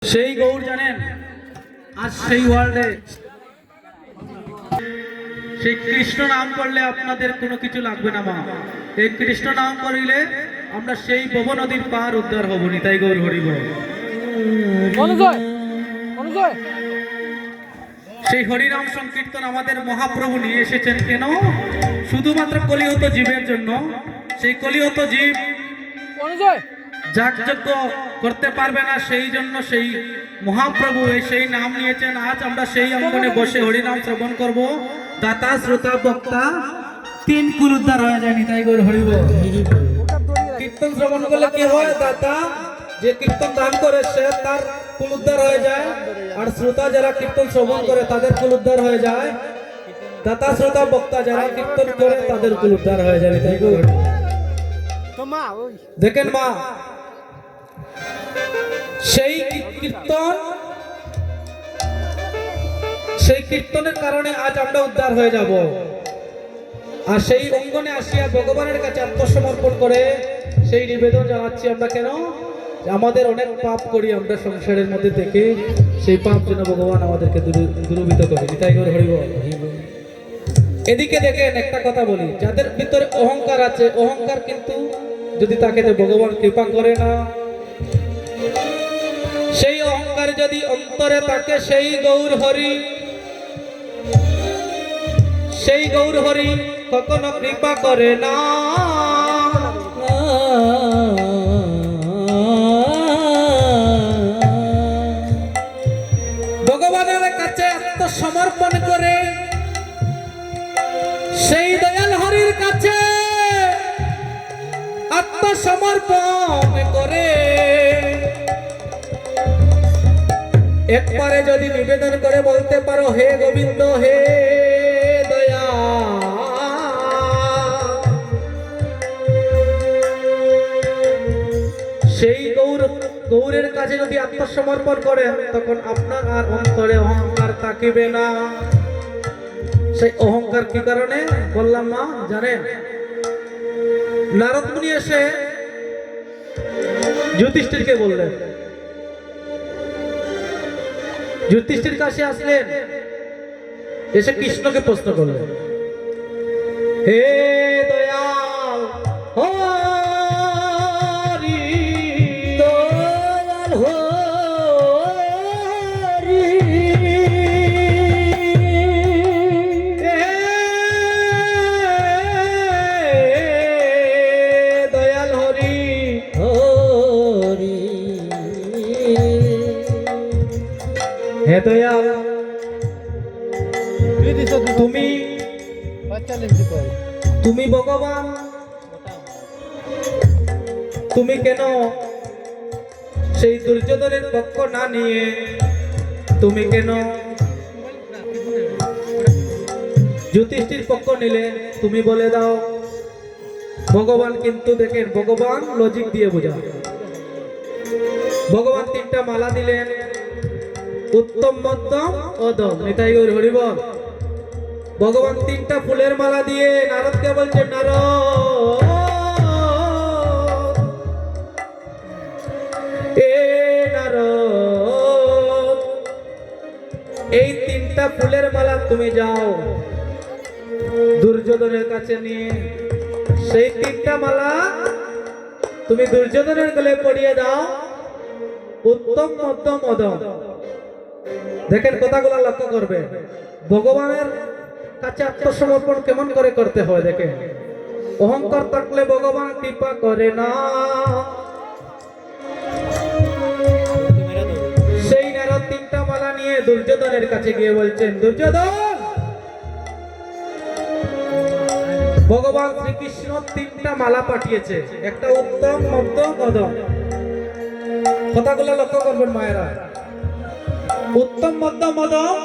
সেই গৌর জানেন আজ সেই ওয়ার্ল্ডে সেই কৃষ্ণ নাম করলে আপনাদের কোনো কিছু লাগবে না মা। এই কৃষ্ণ নাম করিলে আমরা সেই ভব নদীর পার উদ্ধার হব। নিতাই গৌর হরিব। সেই হরিনাম সংকীর্তন আমাদের মহাপ্রভু নিয়ে এসেছেন কেন? শুধুমাত্র কলিহত জীবের জন্য। সেই কলিহত জীব যাগযজ্ঞ করতে পারবে না, সেই জন্য সেই মহাপ্রভু সেই নাম নিয়েছেন। আজ আমরা সেই অঙ্গনে বসে হরিনাম শ্রবণ করব। দাতা শ্রোতা বক্তা তিন কুল উদ্ধার হয়ে যায়। নিতাই গৌর হরিব। কীর্তন শ্রবণ করলে কি হয়? দাতা যে কীর্তন দান করে সে তার কুল উদ্ধার হয়ে যায়, আর শ্রোতা যারা কীর্তন শ্রবণ করে তাদের কুল উদ্ধার হয়ে যায়। দাতা শ্রোতা বক্তা যারা কীর্তন করে তাদের কুল উদ্ধার হয়ে যায়। নিতাই গৌর। দেখেন মা, সেই কীর্তন, সেই কীর্তনের কারণে আজ আমরা উদ্ধার হয়ে যাব। আর সেই অঙ্গনে আসিয়া ভগবানের কাছে আত্মসমর্পণ করে সেই নিবেদন জানাচ্ছি আমরা কেন? আমাদের অনেক পাপ করি আমরা সংসারের মধ্যে থেকে, সেই পাপ যেন ভগবান আমাদেরকে দূরীভূত করে। নিতাই গৌর হরিব। এদিকে দেখেন একটা কথা বলি, যাদের ভিতরে অহংকার আছে, অহংকার কিন্তু যদি তাকে ভগবান কৃপা করে না, সেই অহংকার যদি অন্তরে থাকে, সেই গৌর হরি, সেই গৌর হরি কখনো কৃপা করে না। ভগবানের কাছে আত্মসমর্পণ করে, সেই দয়াল হরির কাছে আত্মসমর্পণ করে একবারে যদি নিবেদন করে বলতে পারো, হে গোবিন্দ, হে দয়া, সেই গৌরের কাছে যদি আত্মসমর্পণ করেন, তখন আপনার আর অন্তরে অহংকার থাকিবে না। সেই অহংকার কি কারণে বললাম মা জানেন? নারদ মুনি এসে যুধিষ্ঠিরকে বললেন, যুধিষ্ঠির কাছে আসলেন, এসে কৃষ্ণকে প্রশ্ন করলেন, হে দয়াল হরি, দয়াল হরি, দয়াল হরি হরি, হে দয়াল, তুমি ভগবান, তুমি কেন সেই দুর্যোধনের পক্ষ না নিয়ে তুমি কেন যুধিষ্ঠির পক্ষ নিলে? তুমি বলে দাও। ভগবান কিন্তু দেখেন, ভগবান লজিক দিয়ে বোঝা। ভগবান তিনটা মালা দিলেন, উত্তম, মধ্যম, অধম। নিতাই গৌর হরিব। ভগবান তিনটা ফুলের মালা দিয়ে নারদকে বলছেন, নারদ, এ নারদ, এই তিনটা ফুলের মালা তুমি যাও দুর্যোধনের কাছে নিয়ে, সেই তিনটা মালা তুমি দুর্যোধনের গলে পরিয়ে দাও, উত্তম, মধ্যম, অধম। দেখেন কথাগুলো লক্ষ্য করবে, ভগবানের কাছে আত্মসমর্পণ কেমন করে করতে হয়। দেখেন, অহংকার থাকলে ভগবান কৃপা করে না। সেই নারদ তিনটা মালা নিয়ে দুর্যোধনের কাছে গিয়ে বলছেন, দুর্যোধন, ভগবান শ্রীকৃষ্ণ তিনটা মালা পাঠিয়েছে, একটা উত্তম, মধ্যম, অধম। কথাগুলো লক্ষ্য করবেন মায়েরা, উত্তম, মধ্যম, অধম।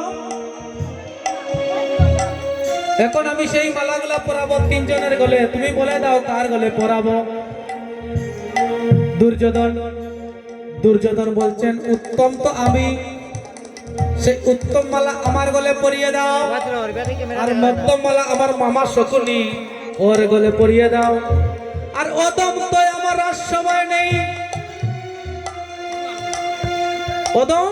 এখন আমি সেই মালাগুলা পরাবো তিনজনের গলে, তুমি বলে দাও কার গলে পরাবো? দুর্যোধন। দুর্যোধন বলছেন, উত্তম তো আমি, সেই উত্তম মালা আমার গলে পরিয়ে দাও, আর মধ্যম মালা আমার মামা শকুনি, ওর গলে পরিয়ে দাও, আর অধম তো আমার আর সময় নেই, ওদম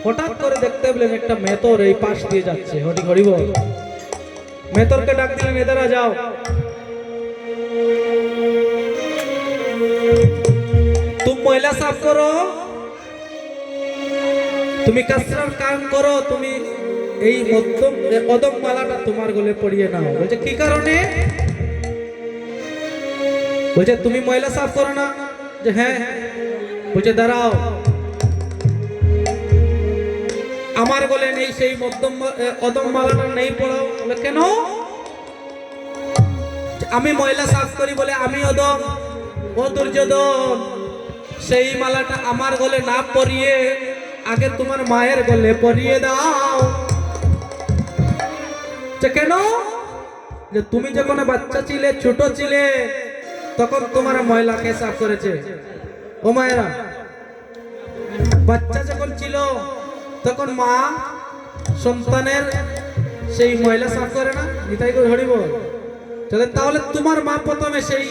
হঠাৎ করে দেখতে পেলেন একটা মেতর এই পাশ দিয়ে যাচ্ছে, হরি হরি বল। মেতরকে ডাক দিলেন, এদারা যাও। তুমি ময়লা সাফ করো, তুমি কাসরার কাম করো, তুমি এই অদম মালাটা তোমার গলে পরিয়ে নাও। বলছে কি কারণে? বলছে তুমি ময়লা সাফ করো না? যে হ্যাঁ। বলছে দাঁড়াও, আমার গলে নেই সেই অদম মালাটা নেই পড়াও। বলে কেন? আমি ময়লা সাফ করি বলে আমি অদম, ও দুর্যোধন সেই মালাটা আমার গলে না পরিয়ে আগে তোমার মায়ের গলে পরিয়ে দাও। কেন? যে তুমি যখন বাচ্চা ছিলে, ছোট ছিলে, তখন তোমার ময়লা কে সাফ করেছে? ও মায়েরা, বাচ্চা যখন ছিল তখন মা সন্তানের সেই ময়লা সাফ করে না? নিতাই করে হরি বল। তাহলে তোমার মা প্রথমে সেই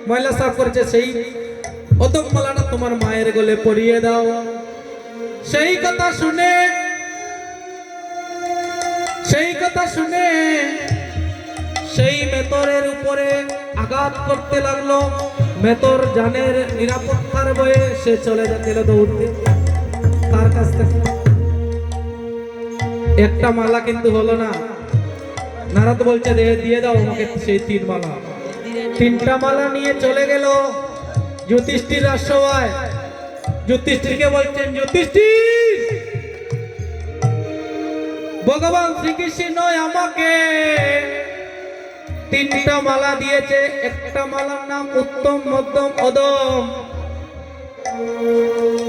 ময়লা সাফ করেছে, সেই অদম মালাটা তোমার মায়ের গলে পরিয়ে দাও। সেই কথা শুনে সেই মেতরের উপরে আঘাত করতে লাগলো। মেতর জানের নিরাপত্তার বয়ে সে চলে যাচ্ছিল দৌড়তে তার কাছ থেকে। একটা মালা কিন্তু হলো না। নারদ বলছে দিয়ে দাও আমাকে সেই 3 মালা। 3টা মালা নিয়ে চলে গেল যুধিষ্ঠির রাজসভায়। যুধিষ্ঠিরকে বলছেন, যুধিষ্ঠির, ভগবান শ্রীকৃষ্ণ আমাকে 3টা মালা দিয়েছে। একটা মালার নাম উত্তম, মধ্যম, অধম।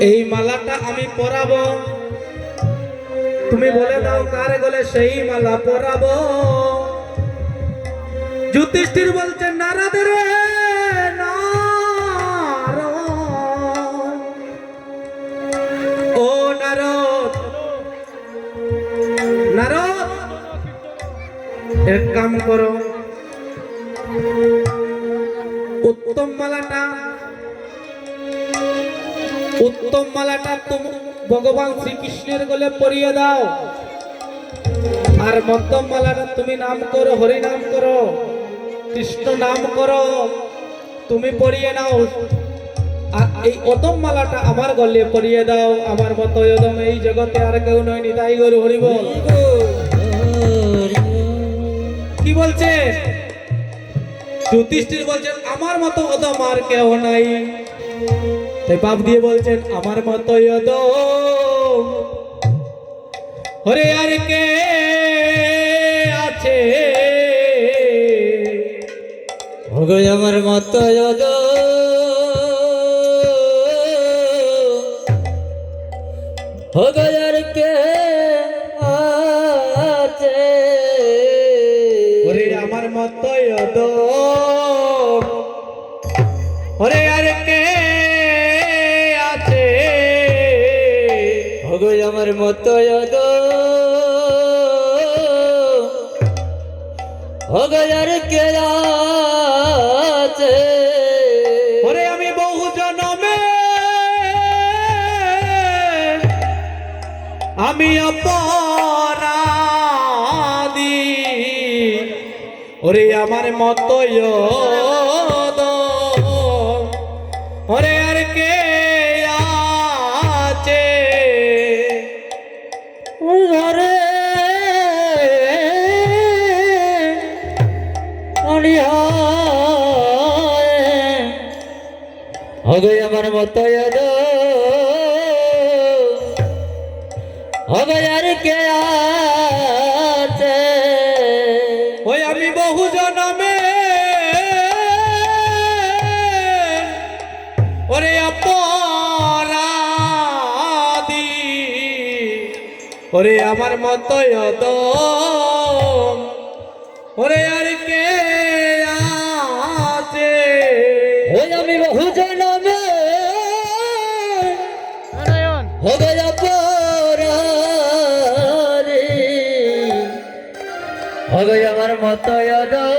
এই মালাটা আমি পরাবো, তুমি বলে দাও কার গলে সেই মালা পরাবো। যুধিষ্ঠির বলছে, নারদ রে নারদ, ও নারদ, নারদ এক কাম করো, উত্তম মালাটা তুমি ভগবান শ্রীকৃষ্ণের গলে পরিয়ে দাও, আর মধ্যম মালাটা তুমি নাম করো, হরি নাম করো, কৃষ্ণ নাম করো, তুমি পরিয়ে নাও। আর এই অদম মালাটা আমার গলে পরিয়ে দাও। আমার মতো অদম এই জগতে আর কেউ নয়। নিতাই গরু হরি বল। কি বলছে? যুধিষ্ঠির বলছেন আমার মতো অদম আর কেউ নাই। তাই বাপ দিয়ে বলছেন আমার মতো অদম হরে আর কে আছে? ওগো আমার মতো অদম ওগো আর কে আছে? ওরে আমার মতো অদম ওরে আর কে আছে? ওগো আমার মতো অদম ওগো আর কে আছে? ওরে আমি বহু জনমে আমি অপরাধী, ওরে আমার মতো অদম ওরে আর কে আছে? ঘরে ওগো আমার মতো অদম ওগো আর কে আছে? ওই আমি বহু জনমে ওরে অপরাধী, ওরে আমার মতো অদম ওরে আর কে আছে? ওই আমি বহু জনমে ওগো অপরাধী ওগো আমার মতো অদম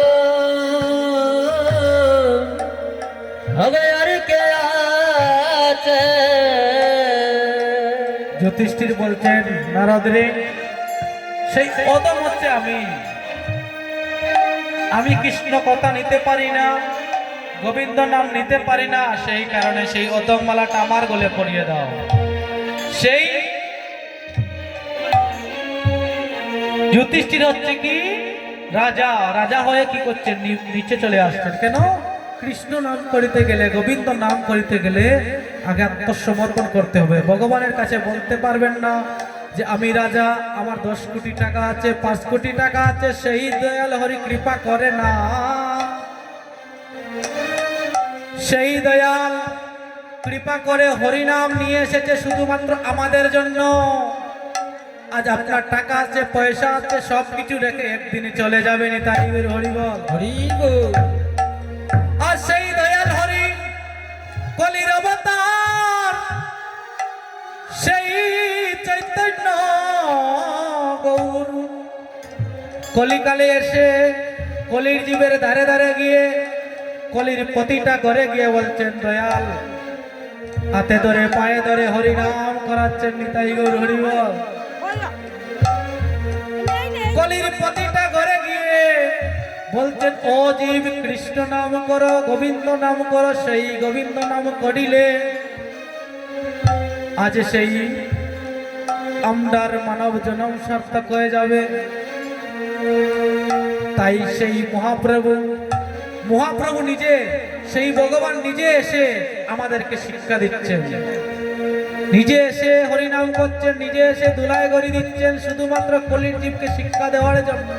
ওগো আর কে আছে? যুধিষ্ঠির বলছেন নারদ রে, সেই অদম হচ্ছে আমি কৃষ্ণ কথা নিতে পারি না, গোবিন্দ নাম নিতে পারি না, সেই কারণে সেই অদম মালাটা আমার গলে পরিয়ে দাও। সেই যুধিষ্ঠির হচ্ছে কি রাজা, রাজা হয়ে কি করছেন, নিচে চলে আসছেন। কেন? কৃষ্ণ নাম করিতে গেলে, গোবিন্দ নাম করিতে গেলে আগে আত্মসমর্পণ করতে হবে। ভগবানের কাছে বলতে পারবেন না যে আমি রাজা, আমার 10 কোটি টাকা আছে, 5 কোটি টাকা আছে, সেই দয়াল হরি কৃপা করে না। সেই দয়াল কৃপা করে হরিনাম নিয়ে এসেছে শুধুমাত্র আমাদের জন্য। আজ আপনার টাকা আছে, পয়সা আছে, সবকিছু রেখে একদিনে চলে যাবেন, তাই হরি বল, হরি বল। আর সেই দয়াল হরি কলির অবতার, সেই চৈতন্য গৌর কলিকালে এসে কলির জীবের ধারে ধারে গিয়ে, কলির প্রতিটা ঘরে গিয়ে বলছেন দয়াল, হাতে ধরে পায়ে ধরে হরিনাম করাচ্ছেন, নিতাই গৌর হরি বল। কলির প্রতিটা ঘরে গিয়ে বলছেন ও জীব, কৃষ্ণ নাম করো, গোবিন্দ নাম করো, সেই গোবিন্দ নাম করিলে আজ সেই আমরার মানব জন্ম সার্থক হয়ে যাবে। তাই সেই মহাপ্রভু নিজে, সেই ভগবান নিজে এসে আমাদেরকে শিক্ষা দিচ্ছেন, নিজে এসে হরিনাম করছেন, নিজে এসে দুলায় গড়ি দিচ্ছেন, শুধুমাত্র কলির জীবকে শিক্ষা দেওয়ার জন্য।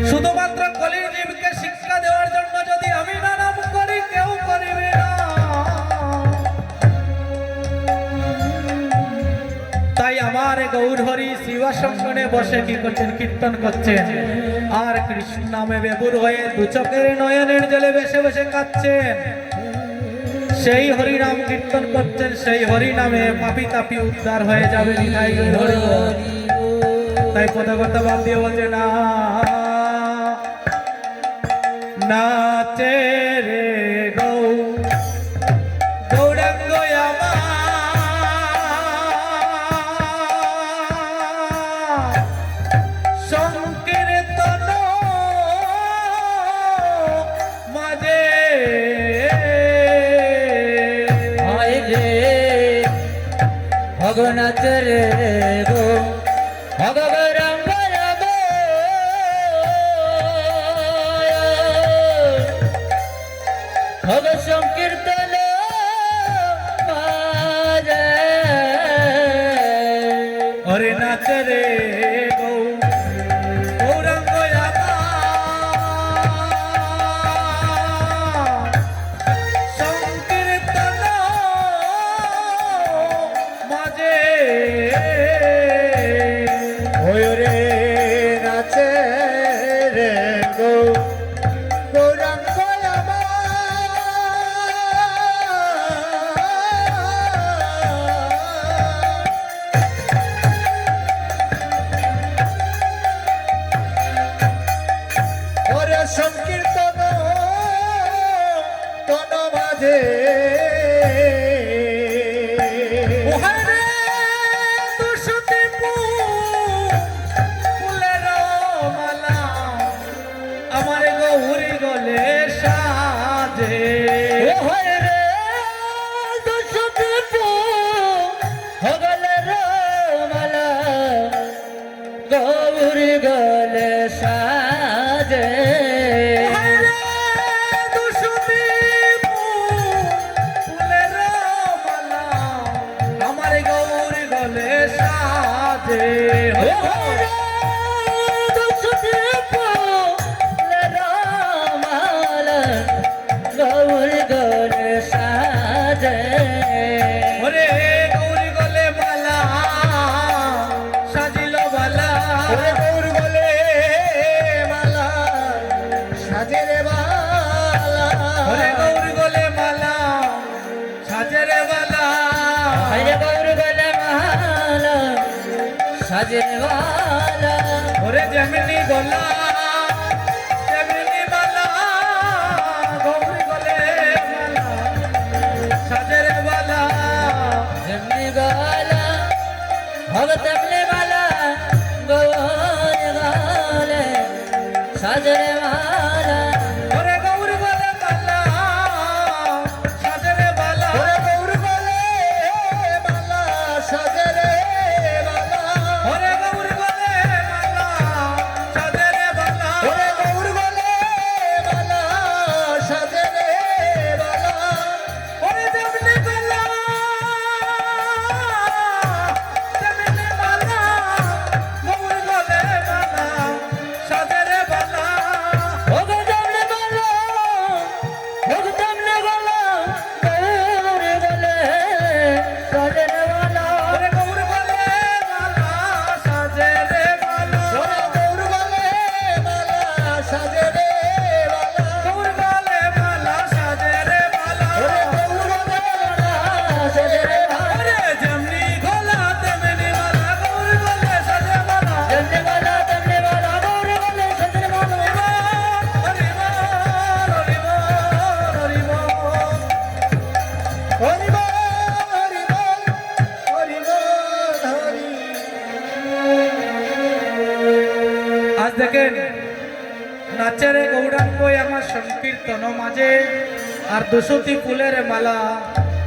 শুধুমাত্র কলির জীবকে শিক্ষা দেওয়ার জন্য যদি আমি না নাম করি, কেউ করিবে না। তাই আমার গৌর হরি শিবাসঙ্গনে বসে কি করছেন, কীর্তন করছেন, আর কৃষ্ণ নামে বেবুর হয়ে দু চোখের নয়নের জলে বসে বসে কাঁদছেন। সেই হরিনাম কীর্তন করছেন, সেই হরিনামে পাপি তাপি উদ্ধার হয়ে যাবে। তাই পদগত বাদ দিয়ে বলছে না, নাচে রে গৌরাঙ্গ আমার, সংকীর্তন মাঝে আয় রে ভগনাথ রে গো ভগবরঙ্গ রাম, ভগ সংকীর্তন মাঝে। হরে নাচ রে গৌরাঙ্গ আমার, সংকীর্তন মাঝে। ওই রে নাচে রে গো গৌরাঙ্গ আমার, ওরে সংকীর্তন তন মাঝে। ওহারে দুশতি ফুলের মালা, আমার গৌরী গলে সাজে। ওরে রে দুশতি হগল রে মালা, গৌরী গলে সাজে। ওহারে দুশতি ফুলের মালা, আমার গৌরী গলে সাজে। ওরে দুশতি ফুলের মালা, গৌরী গলে সাজে। ওরে গৌরী গলে মালা সাজিল বালা, ওরে গৌর বলে মালা সাজে রে বালা। ওরে গৌরী গলে মালা সাজে রে বালা। ওরে গৌর বলে মালা সাজে রে বালা। ওরে যেমনি গলা তেমনি মালা, গৌরী গলে মালা সাজে রে বালা। वाला भगत अपने वाला गौर वाले साजरे वाला ওরে গৌর বলে মালা সাজরে বালা ওরে গৌর বলে মালা সাজরে বালা ওরে গৌর বলে মালা সাজরে বালা ওরে গৌর বলে মালা সাজরে বালা ওরে যেমনি গলা তেমনি মালা গৌর বলে মালা সাজরে বালা ওগো জামনে বলো ওগো জামনে বলো গৌর বলে সাজরে বালা ওরে গৌর বলে মালা সাজরে বালা ওরে গৌর বলে মালা সাজরে বালা গৌর বলে মালা সাজরে বালা ওরে গৌর বলে মালা সাজরে বালা ওরে যেমনি গলা তেমনি মালা গৌর বলে সাজরে বালা জামনে বালা জামনে বালা গৌর বলে সাজরে বালা হরি বল হরি বল হরি বল হরি বল হরি বল হরি বল হরি আজ দেখেন নাচেরে গৌরাঙ্গই আমার সংকীর্তন মাঝে আর 200টি ফুলের মালা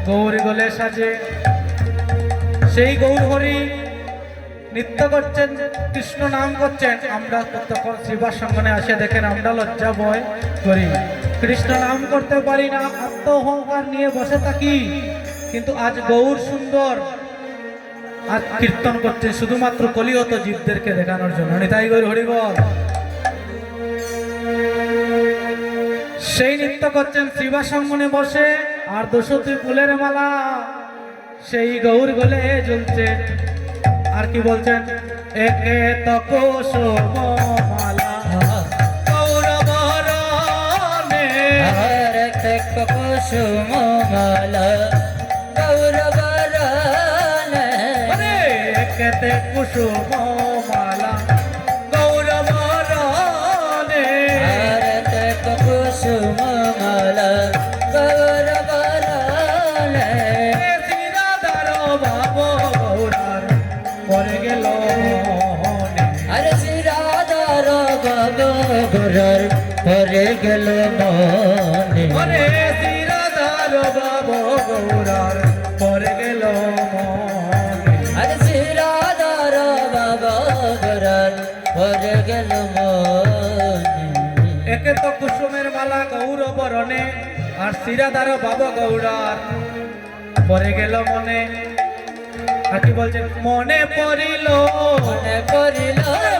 গৌরী গলে সাজে সেই গৌর হরি নৃত্য করছেন কৃষ্ণ নাম করছেন আমরা তখন শিবার সঙ্গনে আসে দেখেন আমরা লজ্জা ভয় করি কৃষ্ণ নাম করতে পারি না আত্ম অহংকার নিয়ে বসে থাকি কিন্তু আজ গৌর সুন্দর আর কীর্তন করছে শুধুমাত্র কলিহত জীবদেরকে দেখানোর জন্য নিতাই গৌর হরি বল সেই নৃত্য করছেন শিবা সঙ্গনে বসে আর 200টি ফুলের মালা সেই গৌর গলে জ্বলছে আর কি বলছেন একে তকোসম মালা গৌর বরণে হরে তক কুসুম মালা গৌর বরণে আরে একেতে কুসুম মালা গৌর বরণে হরে তক কুসুম মালা গৌর বরণে শ্রীরাধার বাব গৌরার পরে গেল মনে। হরে শ্রী রাধার বাবা গৌরার হরে গেল মনে ওরে শ্রীরাধার বাব গৌরার পরে গেল মনে। হরে শ্রী রাধার বাবা গৌরার হরে গেল মনে একে তো কুসুমের মালা গৌর বরণে আর শ্রীরাধার বাব গৌরার পরে গেল মনে আর কি বলছেন মনে পড়িল মনে পড়িল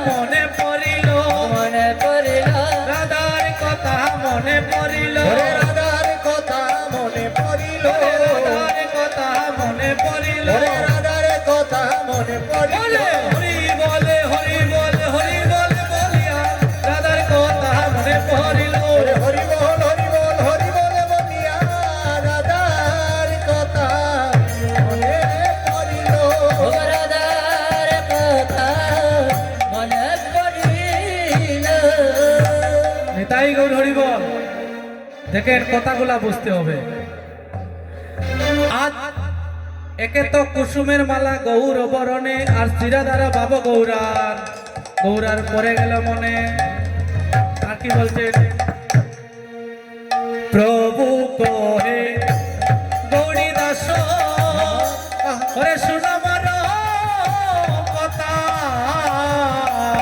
মনে পড়িল মনে পড়িল রাধার কথা মনে পড়িল ওরে রাধার কথা মনে পড়িল রাধার কথা মনে পড়িল ওরে রাধার কথা মনে পড়িল বলে হরি বলে হরি বলে হরি বলে বলিয়া রাধার কথা মনে পড়িল ওরে হরি বল হরি বল হরি বলে বলিয়া রাধার কথা মনে পড়িল ও রাধার কথা মনে পড়িল নিতাই গৌর হরি বল দেখেন কথাগুলা বুঝতে হবে আজ একে তো কুসুমের মালা গৌর বরণে আর শ্রীরাধারা বাব গৌরার গৌরার পরে গেল মনে আর কি বলছেন প্রভু কহে গৌরী দাস ওরে শুনবার কথা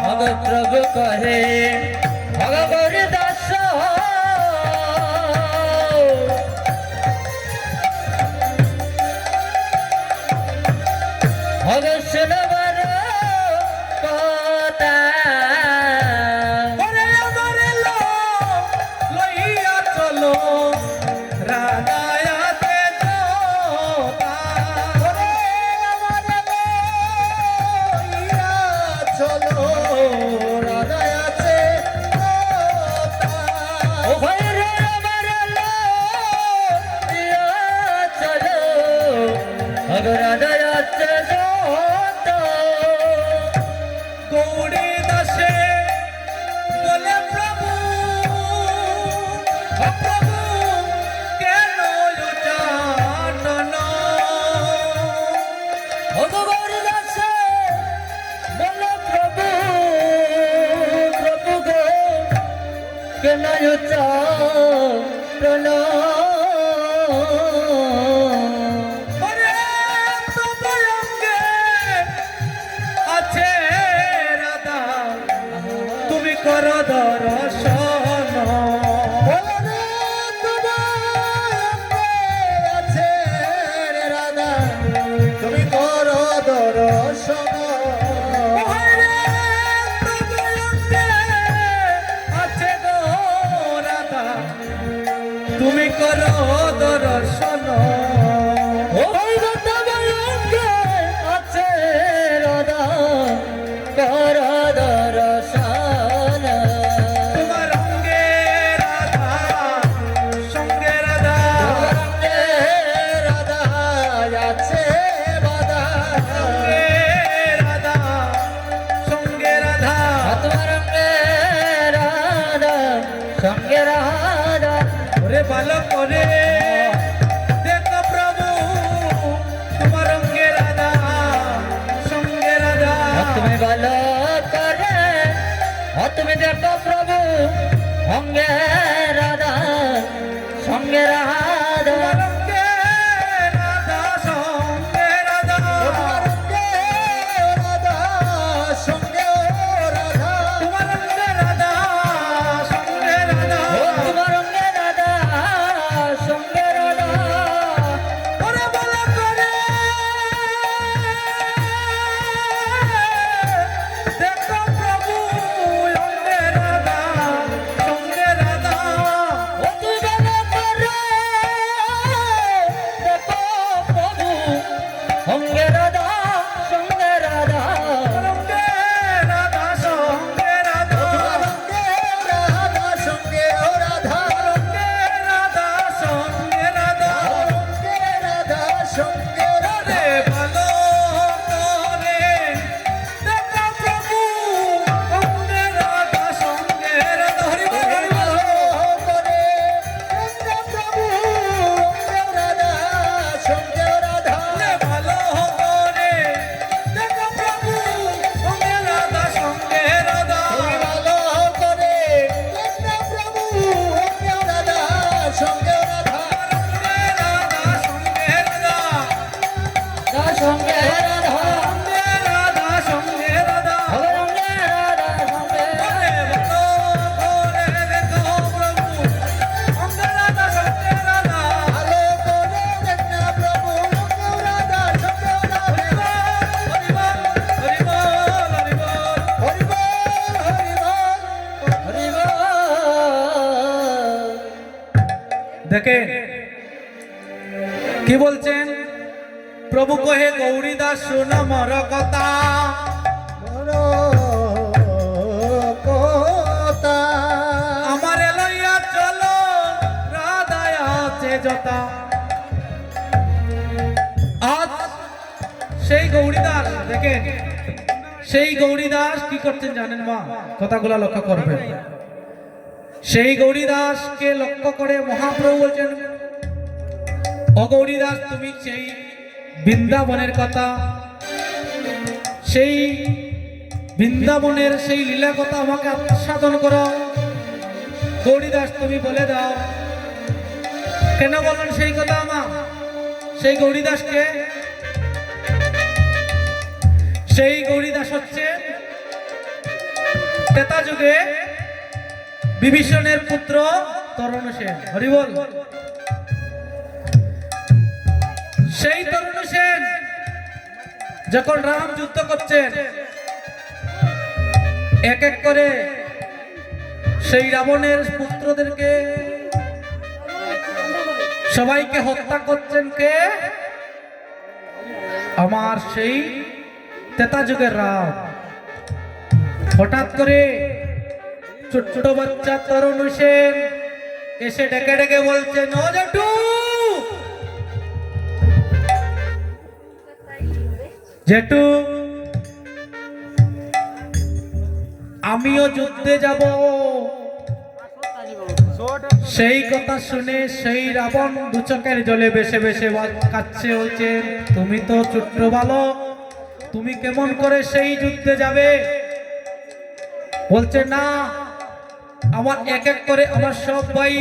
ভগ প্রভু কহে ভগবর দাস ভগ শুনবার কথা ওরে আমার লইয়া চলো রাধায়াতে জোতা ওরে আমার লইয়া চলো রাধায় আছে ও ভাই রে আমার লইয়া চলো ভগ রাধায় আছে গৌরী দাসে বলে প্রভু ও প্রভু কেন লুটান সঙ্গে রাধা রে ভালো করে দেখা প্রভু অঙ্গে রাধা সঙ্গে রাধা হরি বল হরি বল। করে রাধা প্রভু রাধা সঙ্গে রাধা রে ভালো করে দেখা প্রভু অঙ্গে রাধা সঙ্গে রাধা ভালো করে রাধা প্রভু রাধা সঙ্গে রাধা অঙ্গে রাধা সঙ্গে রাধা সঙ্গে রাধা অঙ্গে রাধা সঙ্গে রাধা রঙ্গে রাধা সঙ্গে রে ভালো করে দেখা প্রভু অঙ্গে রাধা সঙ্গে রাধা ভালো করে রাধা প্রভু রাধা সঙ্গে রাধা হরি বল হরি বল হরি বল। হরি বল হরি বল হরি বল দেখেন কি বলছেন প্রভু কহে গৌরী দাস শোনো মর কথা কথা আমার লইয়া চলো রাধায় আছে যথা আজ সেই গৌরী দাস দেখেন সেই গৌরী দাস কি করছেন জানেন মা কথাগুলো লক্ষ্য করবেন সেই গৌরী দাসকে লক্ষ্য করে মহাপ্রভু বলছেন ও গৌরী দাস তুমি সেই বৃন্দাবনের কথা সেই বৃন্দাবনের সেই লীলা কথা আমাকে আস্বাদন করো গৌরী দাস তুমি বলে দাও কেন বলেন সেই কথা আমার সেই গৌরী দাসকে সেই গৌরী দাস হচ্ছে ত্রেতা যুগে বিভীষণের পুত্র তরুণ সেন হরি বল সেই তরুণ সেন যখন রাম যুদ্ধ করছেন এক এক করে সেই রাবণের পুত্রদেরকে সবাইকে হত্যা করছেন কে আমার সেই ত্রেতা যুগের রাম হঠাৎ করে ছোট ছোট বাচ্চা তরুণ সেন এসে ডেকে ডেকে বলছেন ও জেঠু জেঠু আমিও যুদ্ধে যাব সেই কথা শুনে সেই রাবণ দু চোখের জলে বেশে বেশে কাচ্ছে বলছে তুমি তো ছোট্ট বালক তুমি কেমন করে সেই যুদ্ধে যাবে বলছে না আমার এক এক করে আমার সব ভাই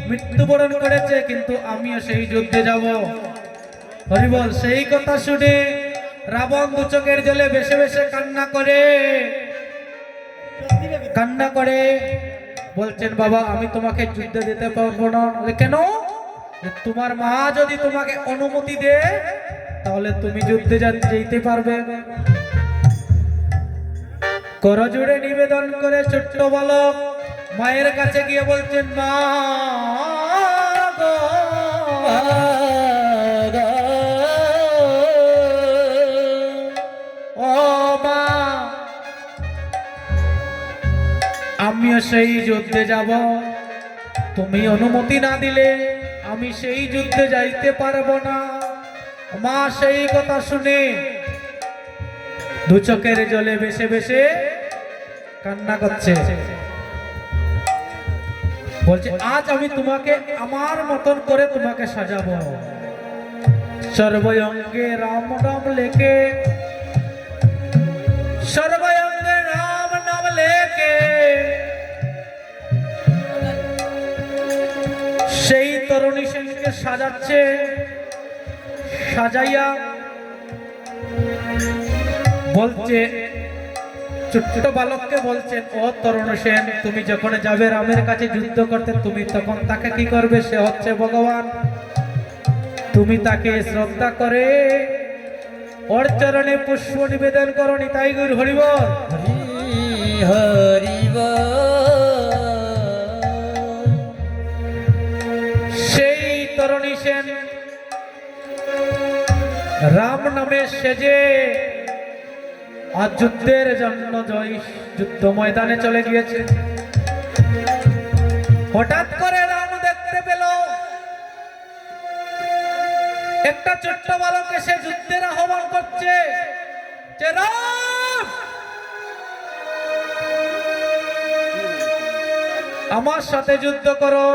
মৃত্যুবরণ করেছে কিন্তু আমিও সেই যুদ্ধে যাব হরিবল সেই কথা শুনে রাবণ দু চোখের জলে বেশে বেশে কান্না করে বলছেন বাবা আমি তোমাকে যুদ্ধে দিতে পারবো না বলে, কেন তোমার মা যদি তোমাকে অনুমতি দে তাহলে তুমি যুদ্ধে যেতে পারবে করজোড়ে নিবেদন করে ছোট্ট বালক মায়ের কাছে গিয়ে বলছেন মা গো, ও মা আমিও সেই যুদ্ধে যাব তুমি অনুমতি না দিলে আমি সেই যুদ্ধে যাইতে পারবো না মা সেই কথা শুনে দু চোখের জলে বেশে বেশে কান্না করছে বলছে আজ আমি তোমাকে আমার মতন করে তোমাকে সাজাবো সর্বঙ্গে রাম নাম লেকে সর্বঙ্গে রাম নাম লেকে সেই তরুণী সেনকে সাজাচ্ছে সাজাইয়া বলছে ছোট্ট বালককে বলছেন ও তরুণ সেন তুমি যখন যাবে রামের কাছে যুদ্ধ করতে তুমি তখন তাকে কি করবে সে হচ্ছে ভগবান তুমি তাকে শ্রদ্ধা করে ওর চরণে পুষ্প নিবেদন করো নিতাই গৌর হরিবল সেই তরুণী সেন রাম নামে সেজে আজ যুদ্ধের জন্য জয় যুদ্ধ ময়দানে চলে গিয়েছে হঠাৎ করে রাম দেখতে পেল একটা ছোট্ট বালক এসে যুদ্ধের আহ্বান করছে যে রাম, আমার সাথে যুদ্ধ করো।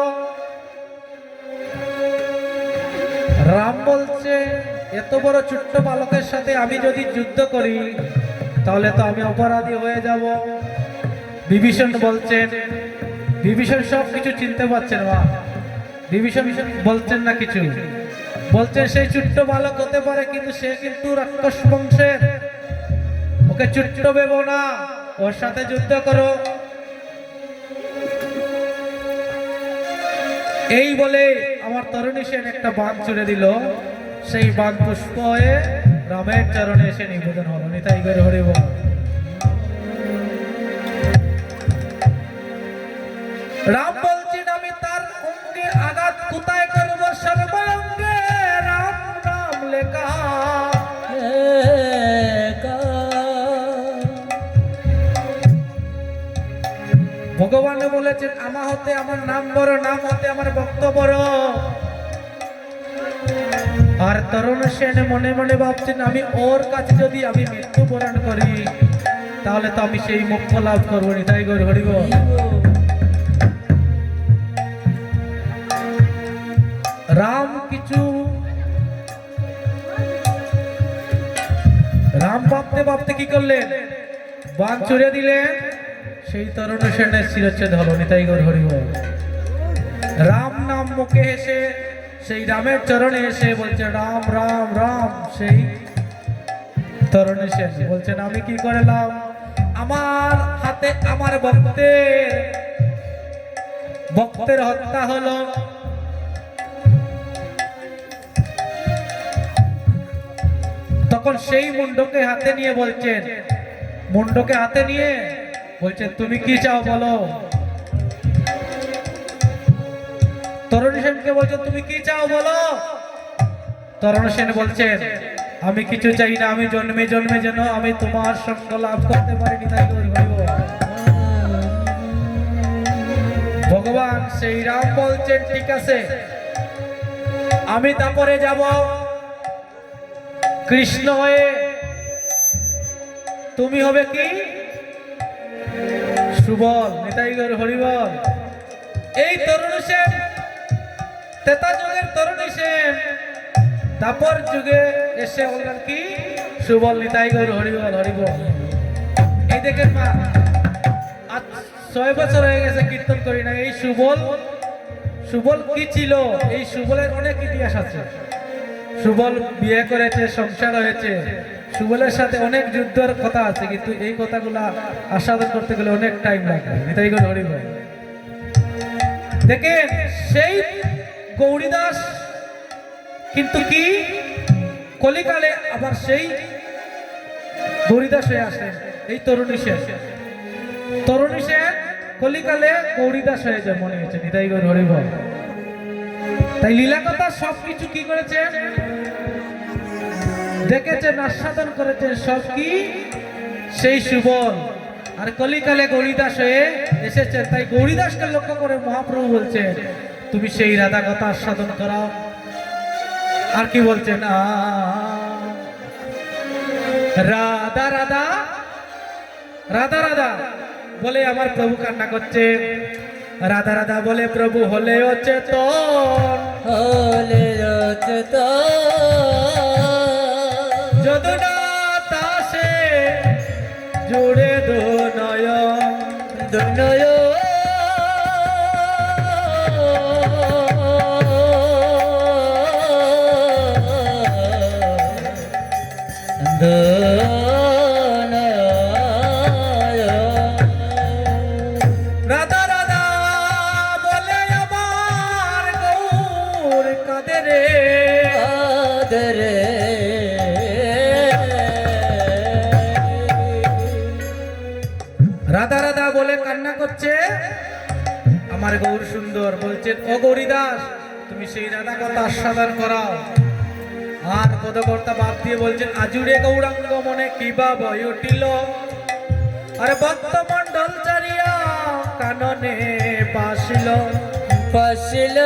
রাম বলছে এত বড় ছোট্ট বালকের সাথে আমি যদি যুদ্ধ করি তাহলে তো আমি অপরাধী হয়ে যাব। বিভীষণ বলছেন, বিভীষণ সব কিছু চিনতে পারছেন মা, বিভীষণ বলছেন না কিছু, বলছেন সেই ছোট্ট বালক হতে পারে কিন্তু সে কিন্তু রাক্ষস বংশের, ওকে ছোট্ট ভেবো না, ওর সাথে যুদ্ধ করো। এই বলে আমার তরুণী সেন একটা বাঁধ ছুড়ে দিল, সেই বাঁধ পুষ্প হয়ে রামের চরণে এসে নিবেদন হলো। নিতাই গৌর হরি বল। রাম বলছেন আমি তার অঙ্গে আঘাত কোথায় করবো, সর্বাঙ্গে রাম নাম লেখা। ভগবান বলেছেন আমা হতে আমার নাম বড়, নাম হতে আমার ভক্ত বড়। আর তরুণ সেন মনে মনে ভাবছেন আমি ওর কাছে যদি আমি মৃত্যুবরণ করি তাহলে তো আমি সেই মোক্ষ লাভ করবো। নিতাই গৌর হরি বল। রাম ভাবতে ভাবতে কি করলেন, বাণ ছুড়ে দিলেন, সেই তরুণ সেনের শিরচ্ছেদ হলো। নিতাই গৌর হরি বল। রাম নাম মুখে এসে সেই রামের চরণে এসে বলছে রাম রাম রাম। সেই তরুণ সেন বলছেন আমি কি করলাম, আমার হাতে আমার ভক্তের হত্যা হলো। তখন সেই মুন্ডকে হাতে নিয়ে বলছেন, মুন্ডকে হাতে নিয়ে বলছেন তুমি কি চাও বলো। তরুণ সেনকে বলছেন তুমি কি চাও বলো। তরুণ সেন বলছেন আমি কিছু চাই না, আমি জন্মে জন্মে যেন আমি তোমার সঙ্গ লাভ করতে পারি। নিতাই গৌর হরি বল। ভগবান সেই রাম বলছেন ঠিক আছে আমি তারপরে যাব কৃষ্ণ হয়ে, তুমি হবে কি সুবল। নিতাই গৌর হরি বল। এই তরুণ সেন তেতা যুগের তরুণ সেন তারপর যুগে এসে বললেন কি সুবল। নিতাই গৌর হরি বল হরি বল। এই দেখেন মা আজ 6 বছর হয়ে গেছে কীর্তন করি না। এই সুবল কি ছিল, এই সুবলের অনেক ইতিহাস আছে। সুবল বিয়ে করেছে, সংসার হয়েছে, সুবলের সাথে অনেক যুদ্ধের কথা আছে, কিন্তু এই কথাগুলা আস্বাদন করতে গেলে অনেক টাইম লাগবে। নিতাই গৌর হরি বল। দেখেন সেই গৌরীদাস কিন্তু কি কলিকালে আবার সেই গৌরীদাস হয়ে আসেন। এই তরুণী সেন কলিকালে গৌরীদাস হয়ে যায় মনে হচ্ছে। নিতাই গৌর হরি বল। তাই লীলা কথা সবকিছু কি করেছেন দেখেছেন, আস্বাদন করেছেন সব কি সেই সুবল। আর কলিকালে গৌরীদাস হয়ে এসেছেন। তাই গৌরীদাসকে লক্ষ্য করে মহাপ্রভু বলছেন তুমি সেই রাধা কথা আস্বাদন করাও। আর কি বলছেন রাধা রাধা রাধা রাধা বলে আমার প্রভু কান্না করছে। রাধা রাধা বলে প্রভু হলে অচেতন, হলে যদুনা তাসে জুড়ে দুনয়ন দুনয়ন রাধা রাধা বলে আমার গৌর কাঁদে রে আদরে রাধা রাধা বলে কান্না করছে আমার গৌর সুন্দর। বলছেন ও গৌরীদাস তুমি সেই রাধা কথা আস্বাদন করাও। আর পদকর্তা বাদ দিয়ে বলছেন আজুড়ে গৌরাঙ্গ মনে কিবা বয় উঠিল, আরে ভক্ত মন্ডল চারিয়া কাননে পাশিল পাশিল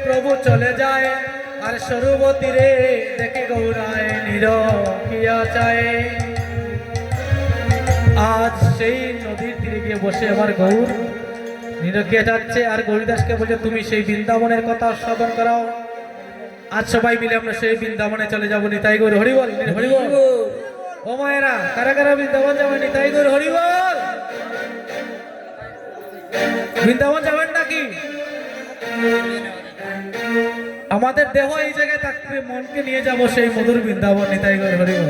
প্রভু চলে যায় আর সরবতীরে দেখে গৌরায় নিরখিয়া চায়। আজ সেই নদীর তীরে গিয়ে বসে আমার গৌর নিরখিয়া যাচ্ছে আর গৌরীদাসকে বলছে তুমি সেই বৃন্দাবনের কথা স্মরণ করাও। আজ সবাই মিলে আমরা সেই বৃন্দাবনে চলে যাবো। নিতাই গৌর হরিবল, হরিবল। ও মায়েরা, কারা কারা বৃন্দাবন যাবেন? নিতাই গৌর হরিবল। বৃন্দাবন যাবেন নাকি? আমাদের দেহ এই জায়গায় থাকবে, মনকে নিয়ে যাব সেই মধুর বৃন্দাবন। নিতাই গৌর হরিবল।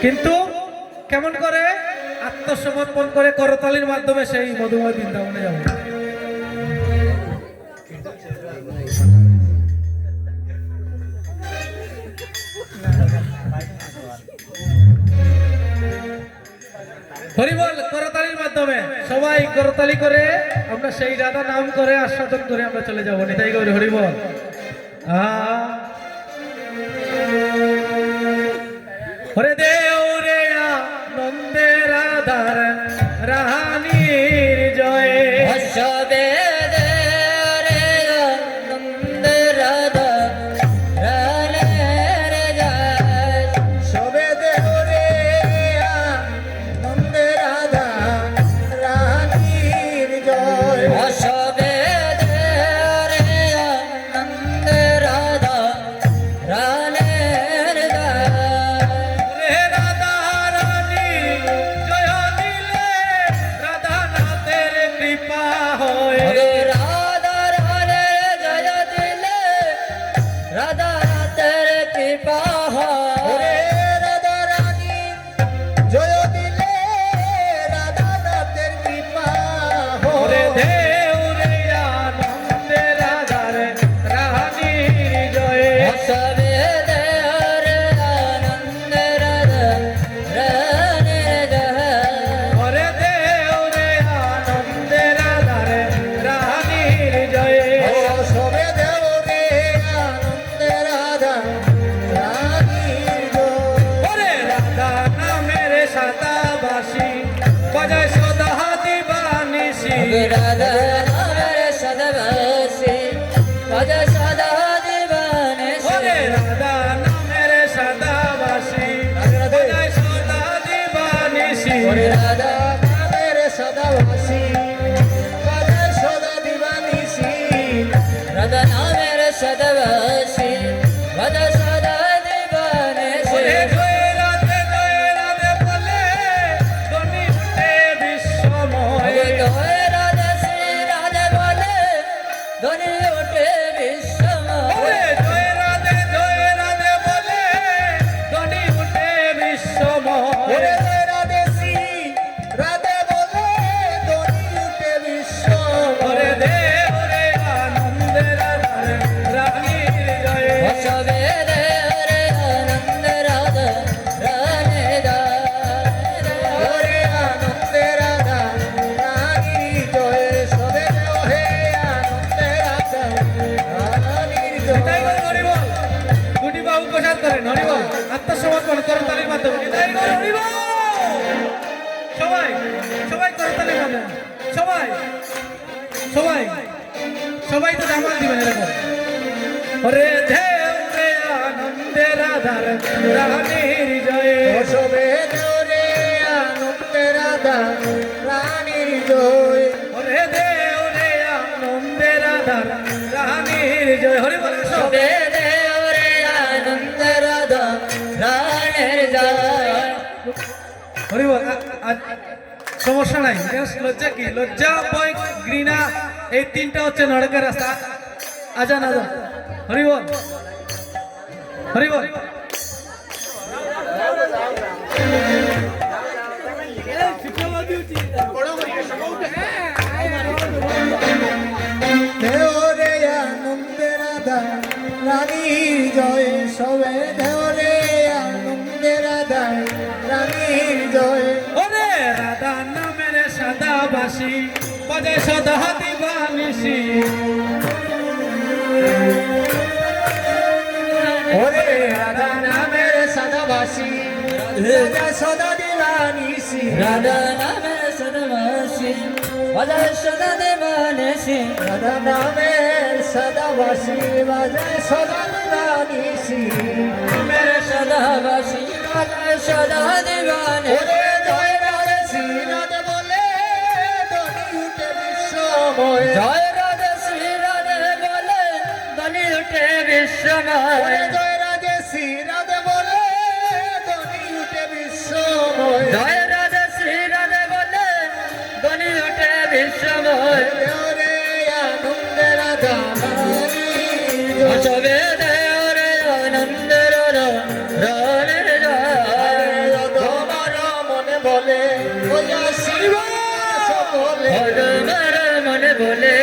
কিন্তু কেমন করে? আত্মসমর্পণ করে করতালির মাধ্যমে সেই মধুময় বৃন্দাবনে যাব। হরিবল। করতালির মাধ্যমে সবাই করতালি করে আমরা সেই রাধা নাম করে আস্বাদন করে আমরা চলে যাব। নিতাই গৌর হরিবল। হরে দেও রে নন্দে রাধার রানীর জয়। সবে দেহ রে আনন্দে রাধা রানীর জয়। রে রাধা রানী জয় দিলে রাধা নাথের কৃপা হয়। ওরে রাধা রানী জয় দিলে রাধা নাথের কৃপা ওরে হয়। দেও রে আনন্দে রাধার রানীর জয়। ওরে দেও রে আনন্দে রাধার রানীর জয়। ও সবে দেহ রে আনন্দে রাধা রানীর জয়। ওরে রাধা নামের সাদাবাসী বাজায় সদা দিবানিশি। ওরে রাধা নামের সাদাবাসী বাজায় সদা দিবানিশি। রাধা নামের সদাবাসী বাজায় সদা দিবানিশি। সদবাসী ভজ সদা দিবানেশী। ওরে জয় রাধে বলে ধ্বনি উঠে বিশ্বময়। জয় রাধা শ্রী রাধা বলে ধ্বনি ওঠে বিশ্বময়। ওরে জয় রাধে বলে ধ্বনি উঠে বিশ্বময়। ওরে রাধে শ্রী রাধে বলে ধ্বনি উঠে বিশ্ব। ওরে দেও রে আনন্দে রাধার রানীর জয়। সবে রে আনন্দ রাধা রানে ওরে আনন্দে রাধা রানীর জয়। সবে দেহ হে আনন্দে রাধা রানীর নিতাই জয়। গৌর হরিবল। দুটি বাহু প্রসাদ করেন হরিবল। আত্মসমর্পণ করতালির মাধ্যমে। নিতাই গৌর হরিবল। সবাই সবাই করতালির মাধ্যমে। সবাই সবাই সবাই তো জামাল দিবেন এরকম। ওরে দেও রে আনন্দে রাধার রানীর জয়। ও সবে দেহ রে আনন্দে রাধা রানীর জয়। ওরে দেও রে আনন্দে রাধার রানীর জয়। হরিবল। সবে রে আনন্দ রাধা রানের জয়। হরিবল। আজ সমস্যা নাই। লজ্জা কি? লজ্জা, ভয়, ঘৃণা এই তিনটা হচ্ছে নরকের রাস্তা। আজান আজান। হরিবল হরিবল। দেহ রে আনন্দে রাধা রানীর জয়। সবে দেহ রে আনন্দে রাধা রানীর জয়। ওরে রাধা নামের সাদাবাসী বাজে সদা দিবানিশি। ওরে রাধা নামের সদাবাসী রাধা সদা দিবানিশি। রাধা নামে সদবাসী বাজায় সদা দেবানেশি রাধা নামের সদাবাসী বাজায় সদা নিশি মেরে সদাবাসী বাজায় সদা দেবানেশি ওরে জয় রাধে শ্রী রাধে বলে ধনী উঠে বিশ্বময় জয় রাধে শ্রী রাধে বলে ধ্বনি উঠে বিশ্বময় ওরে জয় রাধে শ্রী রাধে বলে ধনী উঠে বিশ্বময় জয় রাধে শ্রী রাধে বলে ধ্বনি উঠে বিশ্বময় ওরে আনন্দে রাধা রানী জয়। সবে দেওরে আনন্দ রানে যায় তোমার মনে বলে ওয়া শিব সকলে তোমার মনে বলে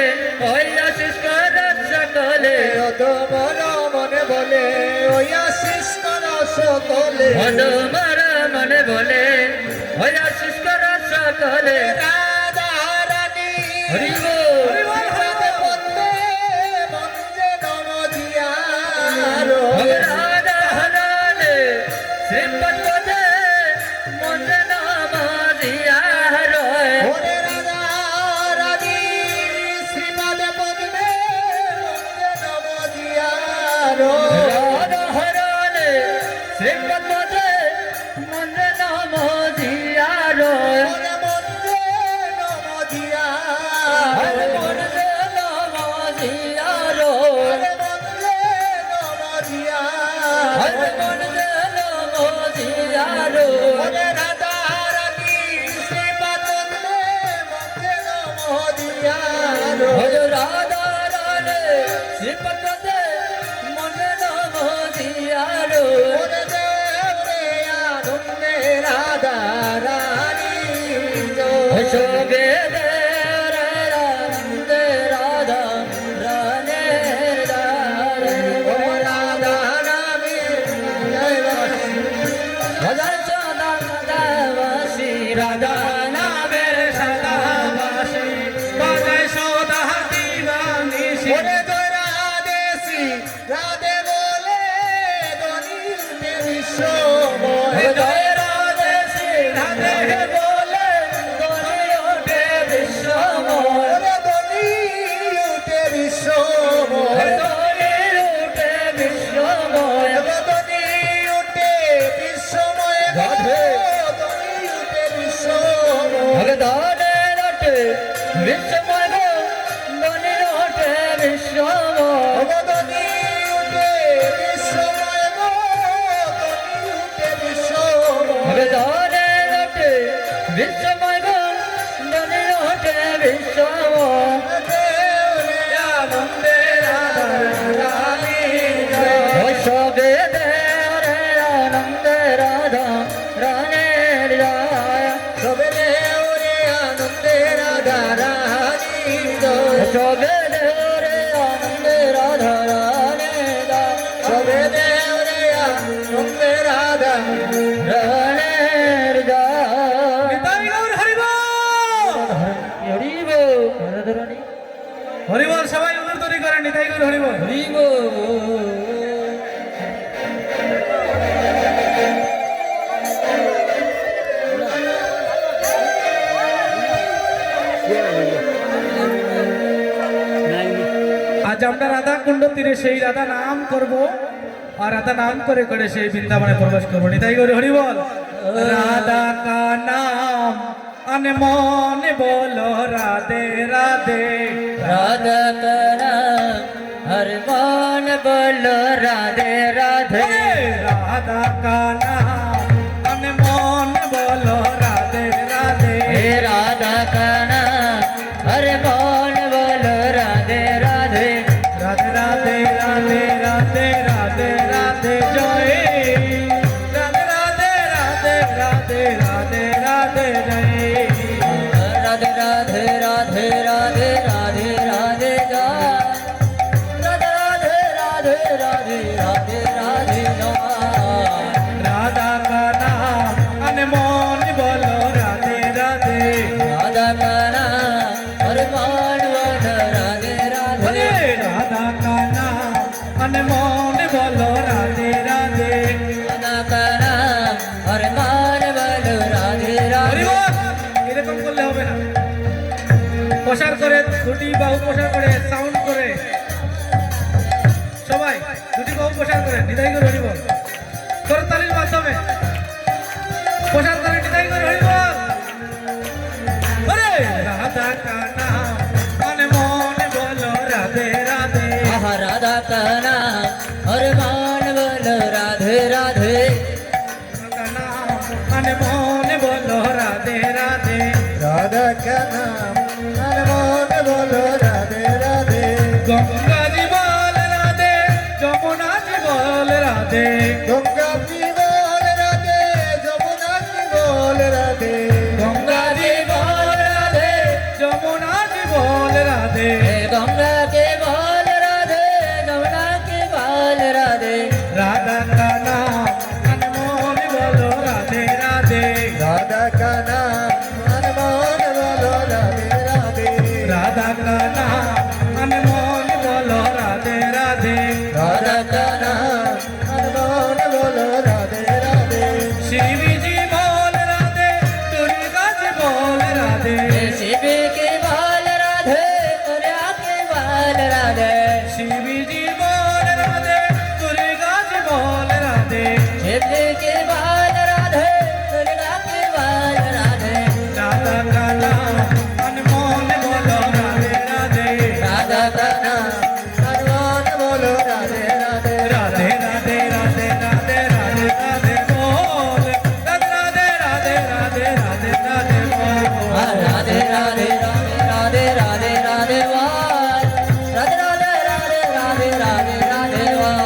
ওই আশিস কর সকলে তোমার মনে বলে ওয়া শিষ কর সকলে তোমার মনে বলে ওই আশিস কর সকলে রাধা রানী হরি বল রাধে বন্দে বন্দে নম দিয়ারো রাধা রাধে শ্রীপদ পদে মনে নাম দিয়া রয় ওরে রাধা রানী শ্রীপাদ পদ্মে বন্দে নম দিয়ারো রাধা হরণে শ্রীপদ পদে মনে নাম দিয়া রয় ওরে বন্দে নম হর দিয়ারো মনে নাম দিয়া রয় ওরে বন্দে নম দিয়ারো হর মনে নাম দিয়া রয় ওরে রাধা রানী শ্রীপাদ পদ্মে বন্দে নম দিয়ারো হর রাধা রাধে শ্রীপদ পদে মনে নাম দিয়া রয় ওরে দেবরে আনন্দে রাধা রানী জয়। শোভে দেওরে রাধে রাধা রানে রাধে ও রাধা নামে জয় বাসী। ভজন সদা সদাবাসী রাধা নামে সদাবাসী বাজায় সদা দিবানিশি ওরে জয় রাধে শ্রী রাধে বলে ধনী উঠে বিশ্বময়। জয় রাধে শ্রী রাধে বলে গলে ওঠে বিশ্বময় ওরে ধনী উঠে বিশ্বময়। গলে ওঠে বিশ্বময় ওরে ধনী উঠে বিশ্বময় গো, রাধে। ধনী উঠে বিশ্বময়। ভগদানে ওঠে বিশ্বময় গো গলে ওঠে বিশ্বময় ভগধনী উঠে বিশ্বময় গো, ধনী উঠে বিশ্বময়। ভগদানে ওঠে বিশ্বময় গো গলে ওঠে বিশ্বময় দেওরে আনন্দে রাধা রানী জয়। সবে দেওরে আনন্দ রাধা রানের রায় সবে দেওরে আনন্দে রাধা রানী জয়। সবে দেওরে আনন্দ রাধা রানের রায় সবে দেওরে আনন্দে রাধা রানের রায় নিতাই গৌর হরিবল হরিব রাধারানী হরিবল সবাই উদর তৈরি করেন নিতাই গৌর হরিবল হরিব আজ আমরা রাধা কুণ্ড তীরে সেই রাধা নাম করব আর রাধা নাম করে করে সেই বৃন্দাবনে প্রবেশ করবো নিতাই গৌর হরিবল রাধা কা নাম अनमोल बोलो राधे राधे राधा करा हर मान बोलो राधे राधे राधा का नाम अनमोल बोलो राधे राधे हे राधा करा हर मान बोलो राधे राधे राधे राधे राधे राधे राधे राधे जय राधे राधे राधे राधे राधे राधे जय राधे राधे राधे राधे राधे राधे जा राधे राधे राधे राधे राधे जा राधा का नाम अनमोल बोलो राधे राधे राधा करा हर मान बोलो राधे राधे बोले राधा का नाम अनमोल बोलो राधे राधे राधा करा हर मान बोलो राधे দুটি বাহু প্রসার করে সাউন্ড করে সবাই দুটি বাহু প্রসার করে নিতাই গৌর হরি বল করতালির মাধ্যমে প্রসার করে নিতাই গৌর হরি বল। আরে রাধা কা নাম মনে মনে বলো রাধে রাধে। आहा राधा का नाम और मान बोलो राधे राधे। का नाम मने मने बोलो राधे राधे। राधा का नाम मन मोहन बोलो राधे राधे। गंगा जी बोल राधे जमुना जी बोल राधे। गंगा जी बोल राधे जमुना जी बोल राधे। गंगा जी बोल राधे जमुना जी बोल राधे। गंगा के बोल राधे जमुना के बोल राधे। राधा का नाम मन मोहन बोलो राधे राधे। राधा का नाम मन मोहन बोलो राधे राधे। राधा का नाम मन मोहन बोलो राधे राधे। राधा का नाम मन मोहन बोलो राधे राधे। शिव जी बोल राधे दुर्गा जी बोल राधे। शिव के बोल राधे दुर्गा के बोल राधे। शिव जी बोल राधे दुर्गा जी बोल राधे। शिव के बोल राधे दुर्गा के बोल राधे। राधा का नाम मन मोहन बोलो राधे राधे। राधा का नाम मन मोहन बोलो राधे राधे। राधे राधे राधे राधे राधे राधे बोल राधे राधे राधे राधे राधे बोल। राधे राधे राधे राधे राधे वाल राधे राधे राधे राधे राधे राधे वाल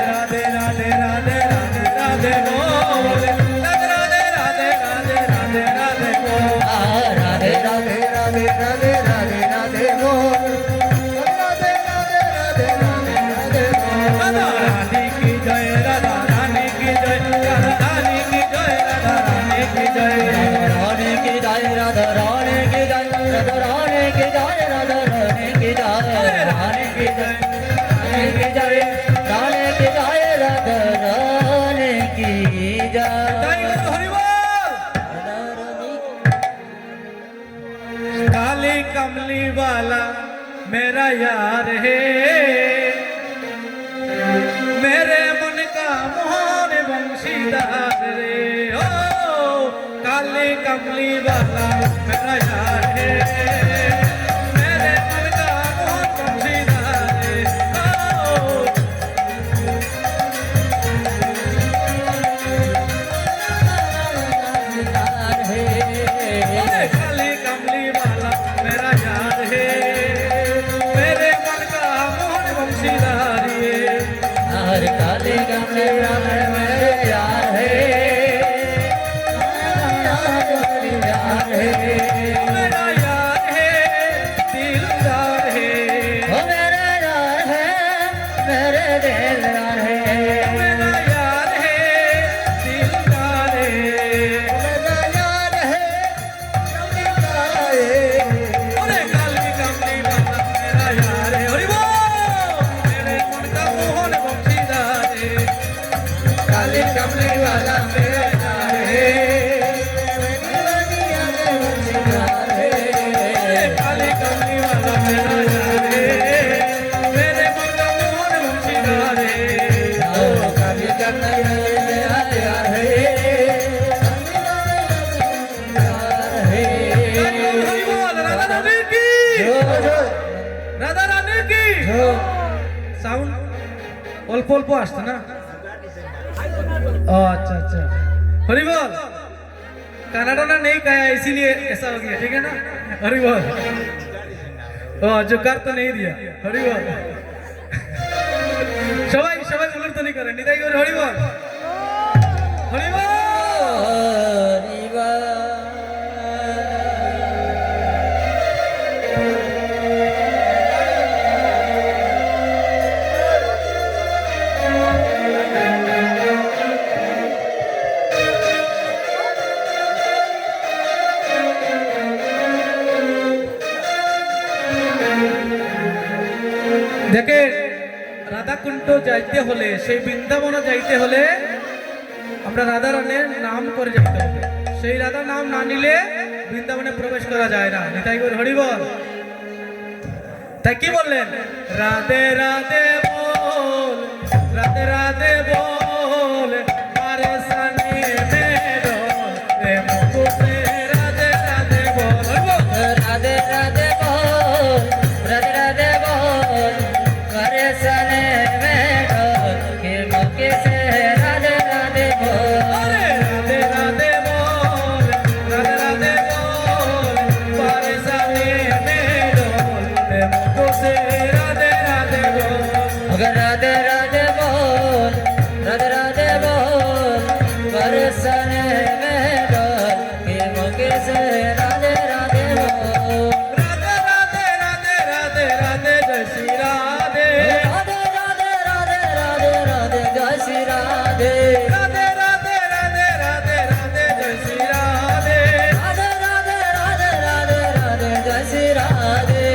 राधे राधे राधे राधे राधे बोल राधे राधे राधे राधे राधे बोल। राधे राधे राधे राधे राधे राधे बोल। राधे राधे राधे राधे राधे बोल। राधा रानी की जय राधा रानी की जय राधा रानी की जय राधा रानी की जय। राधे की जय राधा रानी की जय राधा रानी की जय राधा रानी की जय रानी की जय रानी की जय रानी की जय राधा रानी की जय। जय गुरु हरि बोल। काली कमली वाला मेरा यार है मेरे मन का मोहन बंशीदार रे। ओ काली कमली वाला मेरा यार है मेरे मन का मोहन बंशीदार रे। ओ अरे काली कमली वाला मेरा यार है मेरे मन का मोहन बंशीदार ये। हर काले कमले राधे मेरे यार है यार है मेरा यार है दिलदार है। ओ मेरा यार है मेरे दिलदार है मेरा यार है दिलदार है। मेरा यार है कमलिकाए। अरे काली कमली वाला मेरा यार है हरि बोल। मेरे मन का मोहन बंशीदार है। काली कमली वाला मेरा यार है मेरी दुनिया में बंशीदार है। अरे काली कमली वाला मेरा यार है मेरे मन का मोहन बंशीदार है। ओ काली कमले मेरा यार है यार है हरि बोल राधा रानी की राधा रानी की साउंड অল্প অল্প আসছে না ও अच्छा अच्छा हरि बोल कनाडा ना नहीं कहा इसीलिए ऐसा हो गया ठीक है ना हरि बोल ओ जो कर तो नहीं दिया हरि बोल সবাই সবাই উলট তো नहीं করে নিতাই করে হরি বল হরি বল। দেখেন রাধাকুণ্ড যাইতে হলে সেই বৃন্দাবনে যাইতে হলে আমরা রাধা রানীর নাম করে যেতে হবে। সেই রাধা নাম না নিলে বৃন্দাবনে প্রবেশ করা যায় না। নিতাই গৌর হরি বল। তাই কি বললেন? রাধে রাধে বল, রাধে রাধে বল, আরে সানে মেরো রে মুকুটে রাধে রাধে বল। রাধে রাধে বল, রাধে রাধে বল, করে সনে में ढोल के मौके से राधे राधे बोल। আরে রাধে রাধে বল, রাধে রাধে বল, আরে সানে মেরো রে মুকুটে রাধে রাধে বল। अगर राधे राधे बोल, राधे राधे बोल, करे सने में ढोल के मौके से राधे राधे बोल। রাধে রাধে রাধে রাধে রাধে জয় শ্রী রাধে। राधे राधे राधे राधे राधे जय श्री राधे। রাধে রাধে রাধে রাধে রাধে জয় শ্রী রাধে। राधे राधे राधे राधे राधे जय श्री राधे।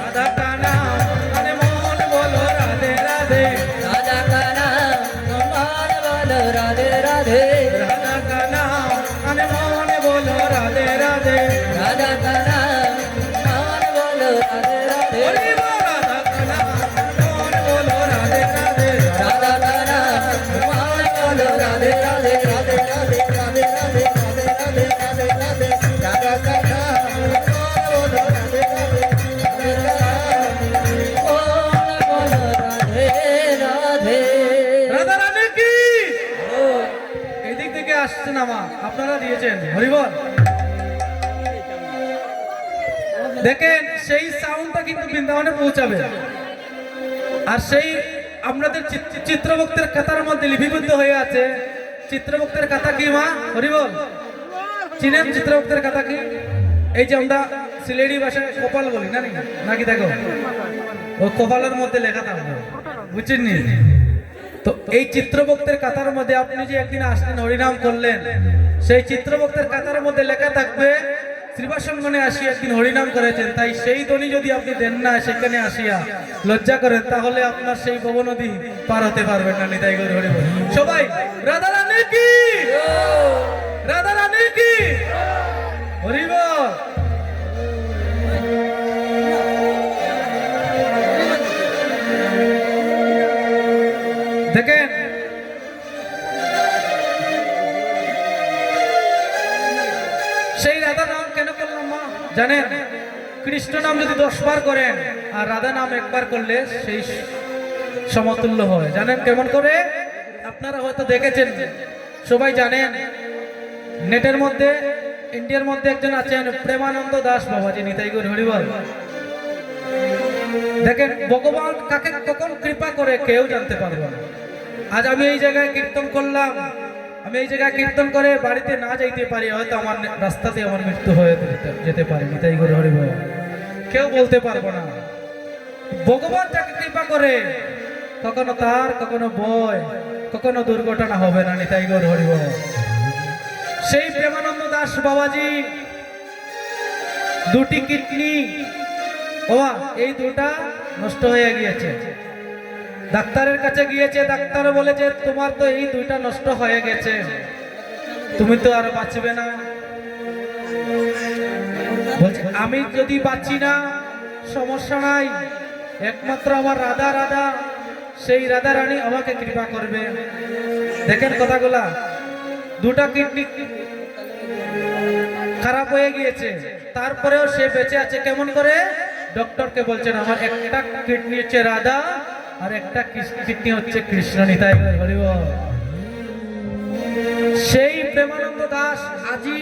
রাধা কা নাম মনে মন বলো রাধে রাধে। राधा का नाम मान बोलो राधे राधे। রাধা কা নাম মনে মন বলো রাধে রাধে। राधा का नाम मान बोलो राधे राधे। হরি বল রাধা কা নাম মন বলো রাধে রাধে। राधा का नाम मान बोलो राधे राधे राधे राधे राधे राधे राधे राधे राधे राधे। राधा का नाम मान बोलो राधे राधे राधे राधे बोलो राधे राधे। রাধা রাধে কি? ओ এদিক থেকে আসছে নামা আপনারা দিয়েছেন। হরি বল। দেখেন সেই সাউন্ডটা কিন্তু বৃন্দাবনে পৌঁছাবে। আর সেই আপনাদের চিত্রভক্তের কাতার মধ্যে লিপিবদ্ধ হয়ে আছে। চিত্রভক্তের কথা কি মা? হরি বল। চিনেন চিত্রভক্তের কথা কি? এই যে আমরা সিলেটি ভাষায় কপাল বলি না নাকি? দেখো ও কপালের মধ্যে লেখা থাকবে, বুঝছেন নি? তো এই চিত্রভক্তের কাতার মধ্যে আপনি যে একদিন আসলেন হরিনাম করলেন, সেই চিত্রভক্তের কাতার মধ্যে লেখা থাকবে শ্রীবাসঙ্গনে আসিয়া একদিন হরিনাম করেছেন। তাই সেই ধ্বনি যদি আপনি দেন না, সেখানে আসিয়া লজ্জা করেন, তাহলে আপনার সেই ভব নদী পার হতে পারবেন না। নিতাই গৌর হরি বল। সবাই রাধা রানী কি? রাধা রানী কি? হরি বল। দেখেন সেই রাধা নাম কেন করলাম মা জানেন? কৃষ্ণ নাম যদি 10 বার করেন আর রাধা নাম একবার করলে সেই সমতুল্য হয়। জানেন কেমন করে? আপনারা হয়তো দেখেছেন, সবাই জানেন, নেটের মধ্যে ইন্ডিয়ার মধ্যে একজন আছেন প্রেমানন্দ দাস বাবাজি। নিতাই গৌর হরি বল। দেখেন ভগবান কাকে কখন কৃপা করে কেউ জানতে পারবে না। আজ আমি এই জায়গায় কীর্তন করলাম, আমি এই জায়গায় কীর্তন করে বাড়িতে না যাইতে পারি, হয়তো আমার রাস্তাতে আমার মৃত্যু হয়ে যেতে পারে। নিতাই গৌর হরি বল। কেউ বলতে পারবো না। ভগবান যাকে কৃপা করে কখনো তার কখনো বয় কখনো দুর্ঘটনা হবে না। নিতাই গৌর হরি বল। সেই প্রেমানন্দ দাস বাবাজি দুটি কিডনি এই দুটা নষ্ট হয়ে গিয়েছে। ডাক্তারের কাছে গিয়েছে, ডাক্তার বলেছে তোমার তো এই দুইটা নষ্ট হয়ে গেছে, তুমি তো আর বাঁচবে না। বলছে আমি যদি বাঁচি না সমস্যা নাই, একমাত্র আমার রাধা রাধা, সেই রাধা রানী আমাকে কৃপা করবে। দেখেন কথাগুলা, দুটা কিডনি খারাপ হয়ে গিয়েছে, তারপরেও সে বেঁচে আছে। কেমন করে? ডক্টরকে বলছেন আমার একটা কিডনি হচ্ছে রাধা আর একটা কিডনি হচ্ছে কৃষ্ণ। নিতাই হরি বল। সেই প্রেমানন্দ দাস আজি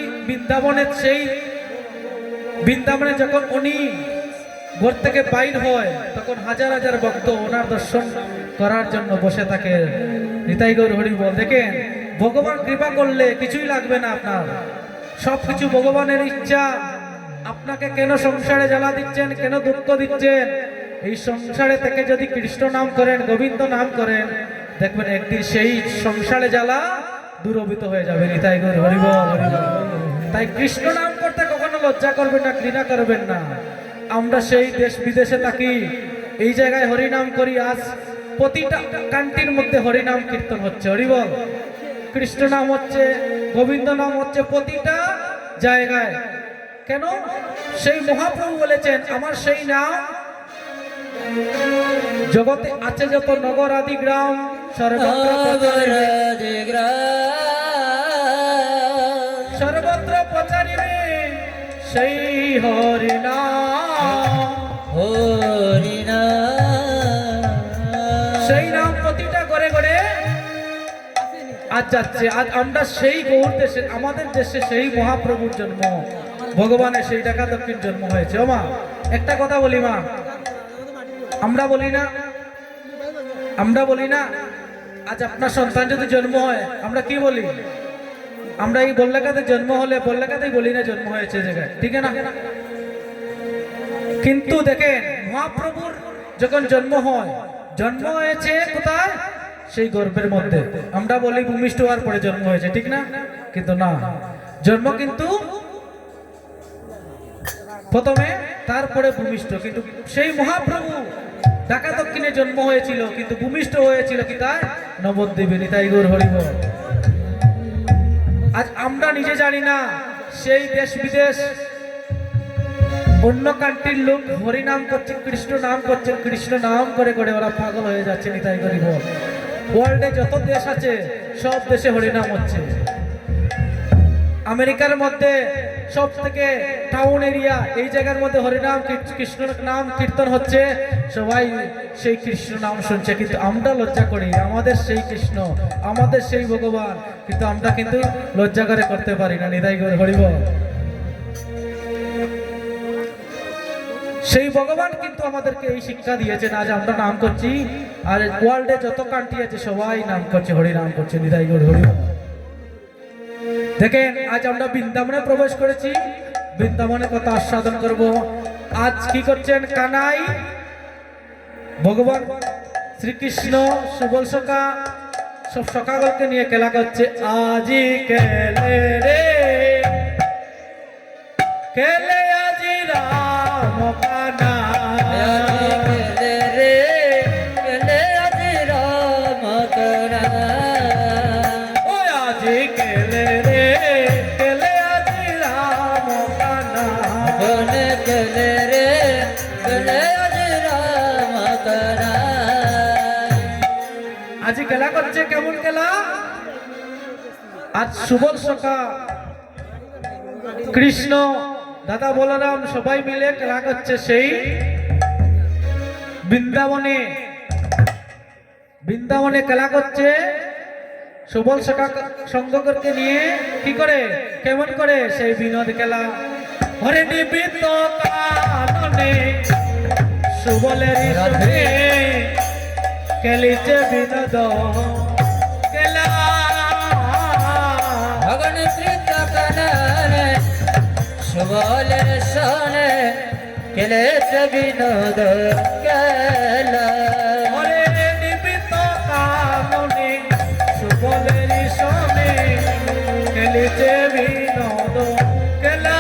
বৃন্দাবনে যখন উনি ঘর থেকে বাইর হয়, তখন হাজার হাজার ভক্ত ওনার দর্শন করার জন্য বসে থাকে। নিতাই গৌর হরি বল। দেখেন ভগবান কৃপা করলে কিছুই লাগবে না আপনার, সবকিছু ভগবানের ইচ্ছা। আপনাকে কেন সংসারে জ্বালা দিচ্ছেন, কেন দুঃখ দিচ্ছেন? এই সংসারে থেকে যদি কৃষ্ণ নাম করেন, গোবিন্দ নাম করেন, দেখবেন একদিন সেই সংসারে জ্বালা দূরভূত হয়ে যাবে। নিতাই গৌর হরি বল। তাই কৃষ্ণ নাম করতে কখনো লজ্জা করবেন না, ঘৃণা করবেন না। আমরা সেই দেশ বিদেশে থাকি, এই জায়গায় হরিনাম করি। আজ প্রতিটা কান্ট্রির মধ্যে হরিনাম কীর্তন হচ্ছে। হরি বল। কৃষ্ণ নাম হচ্ছে, গোবিন্দ নাম হচ্ছে প্রতিটা জায়গায়। কেন? সেই মহাপ্রভু বলেছেন আমার সেই নাম জগতে আছে যত নগর আদি গ্রাম সর্বত্র প্রচারিবে, সর্বত্র প্রচারিবে সেই হরি নাম। সেই নাম প্রতিটা ঘরে ঘরে আজ যাচ্ছে। আজ আমরা সেই গৌর দেশে, আমাদের দেশে সেই মহাপ্রভুর জন্ম, ভগবানের সেই টাকা দক্ষিণ জন্ম হয়েছে। ও মা, একটা কথা বলি মা, আমরা বলি না আজ আপনার সন্তান যদি জন্ম হয় আমরা কি বলি? আমরা এই বল্লাকাতে জন্ম হলে বল্লাকাতেই বলি না জন্ম হয়েছে জায়গায়, ঠিক না? কিন্তু দেখেন মহাপ্রভুর যখন জন্ম হয়, জন্ম হয়েছে কোথায়? সেই গর্ভের মধ্যে। আমরা বলি ভূমিষ্ঠ হওয়ার পরে জন্ম হয়েছে, ঠিক না? কিন্তু না, জন্ম কিন্তু প্রথমে, তারপরে ভূমিষ্ঠ। কিন্তু সেই মহাপ্রভু ঢাকা দক্ষিণে জন্ম হয়েছিল, কিন্তু ভূমিষ্ঠ হয়েছিল কি তাই? নবদ্বীপে। নিতাই গৌর হরি বল। আজ আমরা নিজে জানি না, সেই দেশ বিদেশ অন্য কান্ট্রির লোক হরি নাম করছে, কৃষ্ণ নাম করছে, কৃষ্ণ নাম করে করে ওরা পাগল হয়ে যাচ্ছে। নিতাই গৌর বল। ওয়ার্ল্ডে যত দেশ আছে সব দেশে হরিনাম হচ্ছে। আমেরিকার মধ্যে সব থেকে টাউন এরিয়া, এই জায়গার মধ্যে হরিনাম কৃষ্ণ নাম কীর্তন হচ্ছে, সবাই সেই কৃষ্ণ নাম শুনছে। কিন্তু আমরা লজ্জা করি, আমাদের সেই কৃষ্ণ, আমাদের সেই ভগবান, কিন্তু আমরা কিন্তু লজ্জা করে করতে পারি না। নিতাই গৌর হরি বল। সেই ভগবান কিন্তু আমাদেরকে এই শিক্ষা দিয়েছেন। আজ আমরা নাম করছি, আর ওয়ার্ল্ডে যত কান্ট্রি আছে সবাই নাম করছে, হরি নাম করছে। নিতাই গৌর হরি বল। দেখেন আজ আমরা বৃন্দাবনে প্রবেশ করেছি, বৃন্দাবনে কত আস্বাদন করব। আজ কি করছেন কানাই, ভগবান শ্রীকৃষ্ণ সুবল সখা সব সখাগলকে নিয়ে খেলা করছে। আজি খেলে রে খেলে আজি রাম আজি খেলা করছে। কেমন খেলা? আজ সুবল সখা কৃষ্ণ দাদা বলরাম সবাই মিলে খেলা করছে সেই বৃন্দাবনে। বৃন্দাবনে খেলা করছে সুবল সখা সঙ্গকে নিয়ে। কি করে, কেমন করে? সেই বিনোদ খেলা। হরে নিবিত কাননে সুবলের সঙ্গে খেলিছে বিনোদ খেলা। ভগন প্রীত কাননে সুবলের সনে খেলেছে বিনোদ খেলা। হরে নিবিত কাননে সুবলের সঙ্গে খেলিছে বিনোদ খেলা।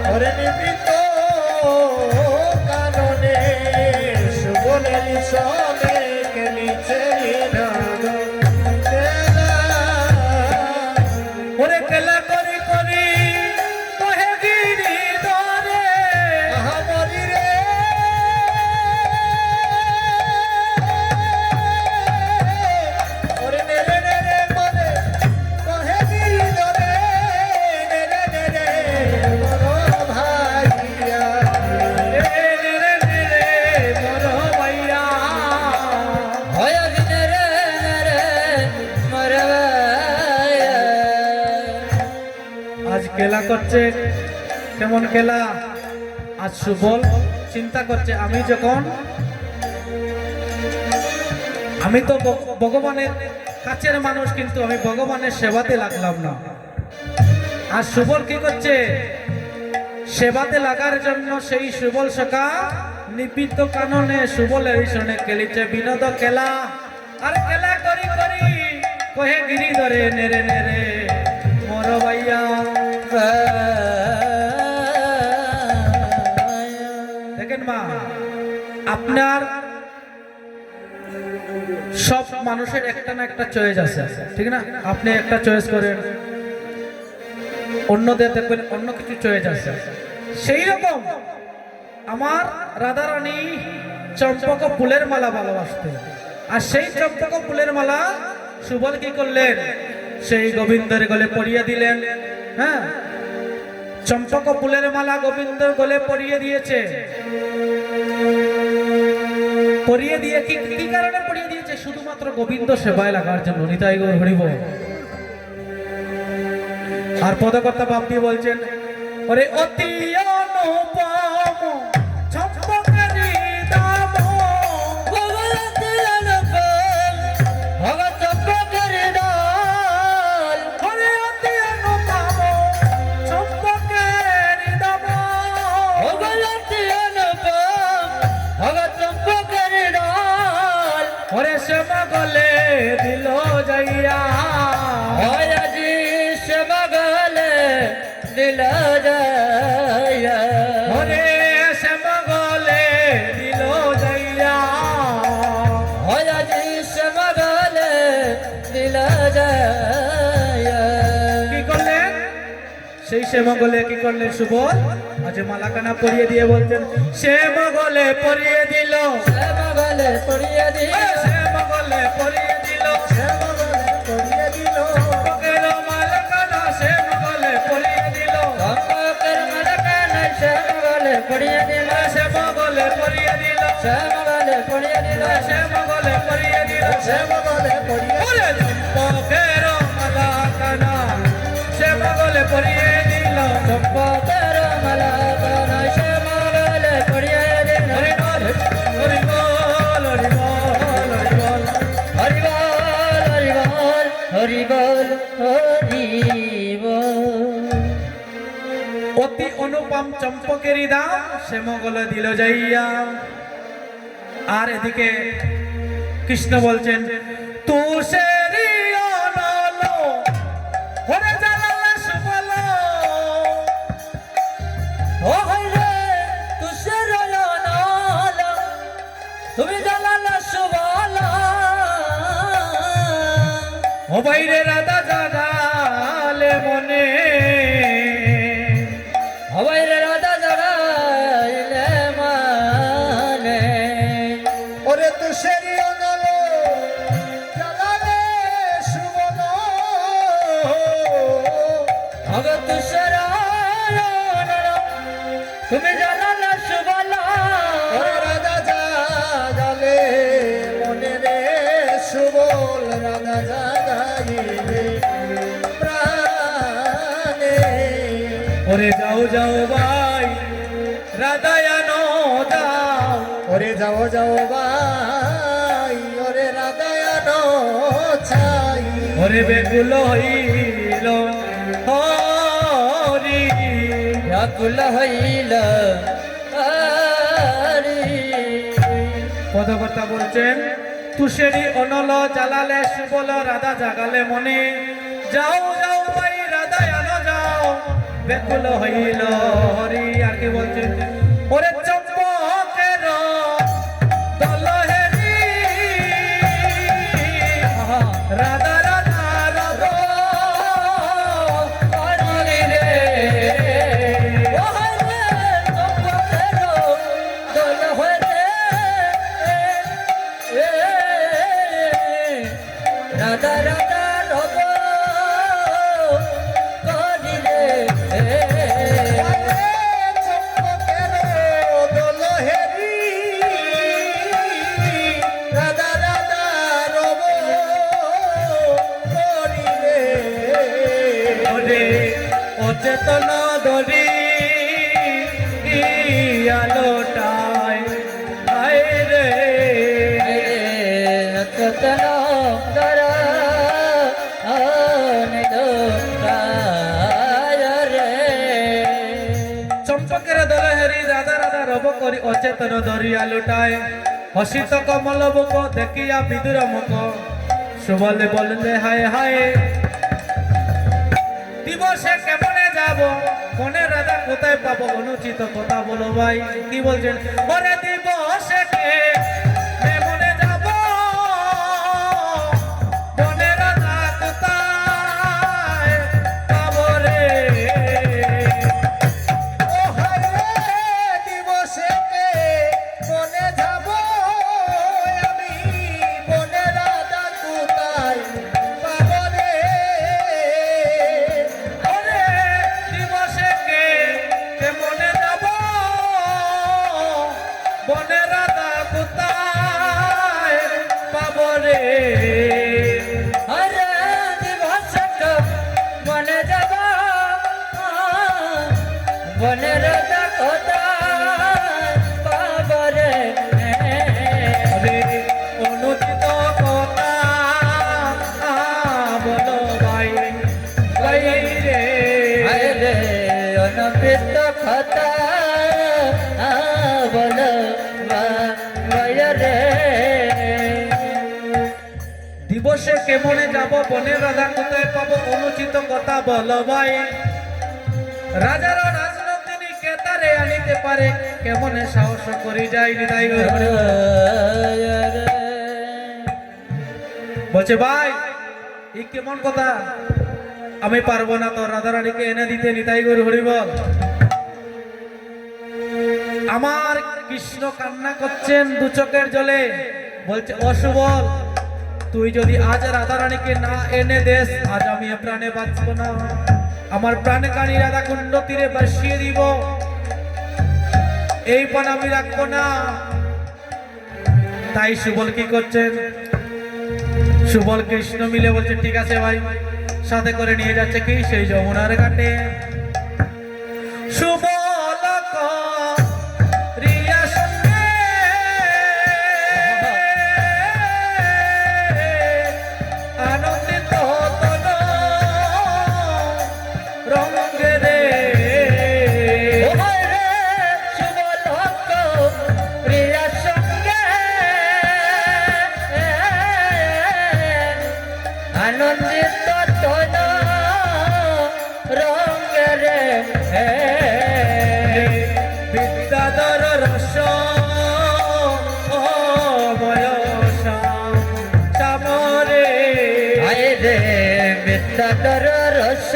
হরে নিবিত কাননে সুবলের সনে খেলিছে বিনোদ খেলা। ওরে খেলা করি করি কহে গিরি ধরে মহাবলী রে ওরে নেরে নেরে মনে কহে গিরি ধরে নেরে নেরে মর ভাইয়া রে রে রে রে মর ভাইয়া। হয় দিনে রে রে মরবায়া। আজ খেলা করছে। কেমন খেলা? আজ সুবল চিন্তা করছে, আমি তো ভগবানের কাছের মানুষ, কিন্তু আমি ভগবানের সেবাতে লাগলাম না। আর সুবল কি করছে? সেবাতে লাগার জন্য সেই সুবল সখা নিবিত কাননে সুবলের সনে খেলিছে বিনোদ খেলা। আর খেলা করি করি কহে গিরি ধরে নেরে নেরে মর ভাইয়া। দেখেন মা, আপনার সব মানুষের একটা না একটা চয়েস আছে, ঠিক না? আপনি একটা চয়েস করেন, অন্যদের দেখবেন অন্য কিছু চয়েস আছে। সেই রকম আমার রাধারানী চম্পক ফুলের মালা ভালোবাসতেন, আর সেই চম্পক ফুলের মালা সুবল কি করলেন, সেই গোবিন্দের গলে পরিয়ে দিলেন। হ্যাঁ, চম্পক ফুলের মালা গোবিন্দের গলে পরিয়ে দিয়েছে। পরিয়ে দিয়ে কি কি কারণে পরিয়ে দিয়েছে? শুধুমাত্র গোবিন্দ সেবায় লাগার জন্য। নিতাই গৌর হরি বল। আর পদকর্তা বাপি বলছেন, ওরে অতি অনুপম চম্পকেরি দাম, ভগবতী অনুপম ভগৎ চম্পকের দল। ওরে অতি অনুপম চম্পকেরি দাম, ভগবতী অনুপম ভগৎ চম্পকের দল। ওরে শ্যামা গলে দিল যাইয়া, হয় আজি শ্যামগলে দিল যাইয়া। ওরে শ্যামা গলে দিল যাইয়া। হয় আজি শ্যামগলে দিল যাইয়া। কি করলেন? সেই শ্যামগলে কি করলেন সুবল? আজ মালাকানা পরিয়ে দিয়ে বলছেন, শ্যামগলে পরিয়ে দিল, শ্যামগলে পড়িয়ে দিল। শ্যামগলে পরিয়ে দিল, শ্যামগলে পরিয়ে দিল চম্পকের মালাকানা শ্যামগলে পরিয়ে দিল, চম্পকের মালাকানা শ্যামগলে পড়িয়ে দিল। শ্যামগলে পরিয়ে দিল, শ্যামগলে পড়িয়ে দিল। শ্যামগলে পরিয়ে দিল। শ্যামগলে পরিয়ে ওরে চম্পকের মালাকানা শ্যামগলে পরিয়ে দিল, চম্পকের মালাকানা শ্যামগলে পড়িয়ে দিল। হরি বল, হরি বল, হরি বল, হরি বল। হরি বল হরি বল হরি বল হরি বল। অতি অনুপম চম্পকেরই দাম শ্যামগলে দিল যাইয়া। আর এদিকে কৃষ্ণ বলছেন, তুষেরি অনল ওরে জ্বালালে সুবল, ও হইরে তুষের অনল তুমি জ্বালালে সুবল। ও বাইরে রাধা জাগালে মনে, হবাইরে রাধা জগাইলে মানে। ওরে তুষেরি অনল জ্বালালে সুবল, ভগৎ তুষের অনল তুমি জ্বালালে সুবল। ওরে রাধা জাগালে মনে রে সুবল, রাধা জাগাইলে প্রাণে। ওরে যাও যাও ভাই রাধায়ানো যাও, ওরে যাও যাও ভাই, ওরে রাধায়ানো ছাই। ওরে বেকুল হইল হরি, ব্যাকুল হইল হরি। পদকর্তা বলছেন, তুষেরি অনল জ্বালালে সুবল, রাধা জাগালে মনে। যাও যাও ভাই রাধায়ানো যাও, বেকুল হইল হরি। আর কি বলছেন, ওরে চম্পকের দলহেরি, রাধা রাধা রাধা হরি রে ও হরে চম্পকের দোল হরে। রাধা রাধা রব করি রে। চম্পকের দোল হেরি, রাধা রাধা রব করি রে। ওরে অচেতন ধরি আলোটায় আয় রে, চতন দর রে। চম্পকের দলহেরি রাধা রাধা রব করি অচেতন ধরি আলোটায়, হসিত কমল বুক দেখিয়া বিদুর মুখ, সুবলে বললে হায় হায় দিবসে কেমনে যাব, মনে রাধা কোথায় পাবো, অনুচিত কথা বলো ভাই। কি বলছেন, ওরে দিবসে কেমনে যাব, মনে রাধা কোথায় পাবো রে। ও হরে দিবসে বসে কেমনে যাব বনে রাধা কোথায় পাবো অনুচিত কথা বলো ভাই রাজার রাজনন্দিনী কেতারে আনিতে পারে কেমনে সাহস করি যাই হৃদয় বলছে ভাই এই কেমন কথা আমি পারবো না তো রাধারানীকে এনে দিতে নিতাই গৌর হরি বল আমার কৃষ্ণ কান্না করছেন দু চোখের জলে বলছে অসুবল তুই যদি আজ রাধারানীকে না এনে দেস আজ আমি এ প্রাণে বাঁচবো না আমার প্রাণে কানি রাধা কুণ্ড তীরে বাসিয়ে দিব এই পান আমি রাখবো না তাই সুবল কি করছেন সুবল কৃষ্ণ মিলে বলছে ঠিক আছে ভাই সাথে করে নিয়ে যাচ্ছে কি সেই যমুনার ঘাটে সুবল রিয়া সঙ্গে আনন্দিত তন রঙ্গে রে আনন্দিত তন রঙ্গে রে বিদ্যাধর রস শ্যামরে আয় রে বিদ্যাধর রস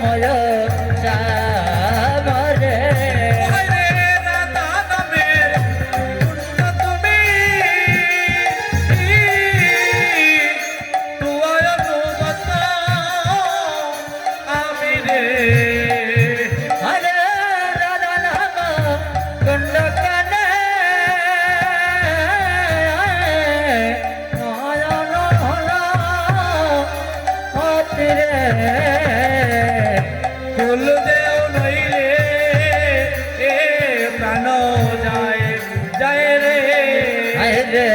ময় শ্যামরে রাধা নামের কুণ্ড তুমি তুয়ায় অনুগত আমি রে হরে রাধা নাম কুণ্ড কানে নয়ন অতি রে ফুল দেও নইলে এ প্রাণ যায় যায় রে আয় রে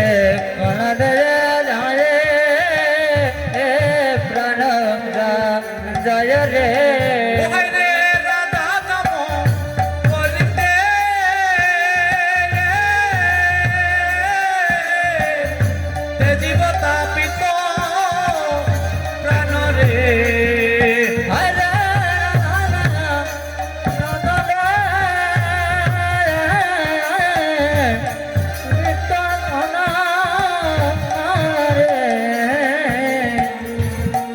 কোন রে যায় প্রাণ জয় রে ওহাই রে রাধা নাম বলিতে তে জীব তাপিত প্রাণ রে হরে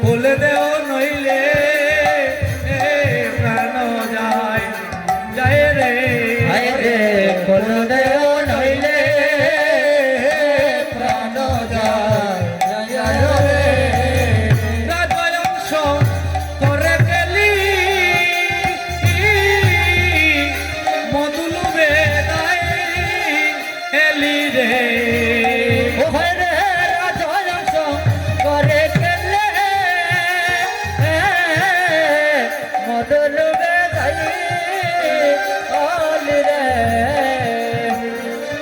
ফুল দেও নইলে এ প্রাণ যায় যায় রে রে কোন দেও নইলে প্রাণ যায় রে রাজবংশ করে গেলি মধুলু বেদাই এলি রে ও হরে রাজহংস করে গেলে মদল বেদাই অলি রে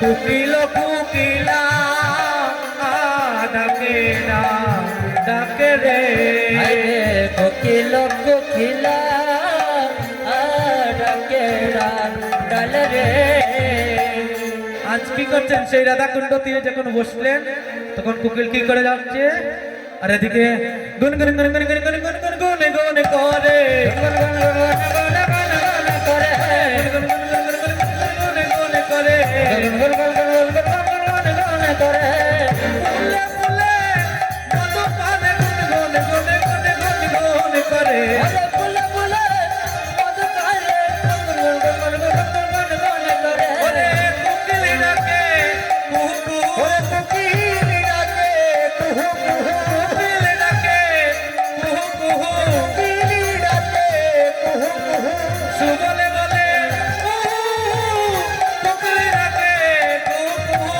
কুকিল কুকিলা ডাকে না ডাকে রে আরে কোকিল কোকিলা ডাকে ডাল রে আজ কি করছেন সেই রাধাকুণ্ড তীরে যখন বসলেন তখন কুকিল কি করে যাচ্ছে আর এদিকে গুন গুন গুন গুন গুন গুন গুন গুন গুন গুন করে করে গুন গুন গুন গুন গুন গুন করে করে ফুলে ফুলে মধু পানে গুন গুন গুন গুন গুন গুন করে আরে ফুলে ফুলে মধু খায় করে ওরে কুকিল ডাকে কুহু কুহু ওরে কোকিল ডাকে কুহু কুহু কুকিল ডাকে কুহু কুহু কোকিল ডাকে কুহু কুহু সুবলে বলে কুহু কুকিল ডাকে কুহু কুহু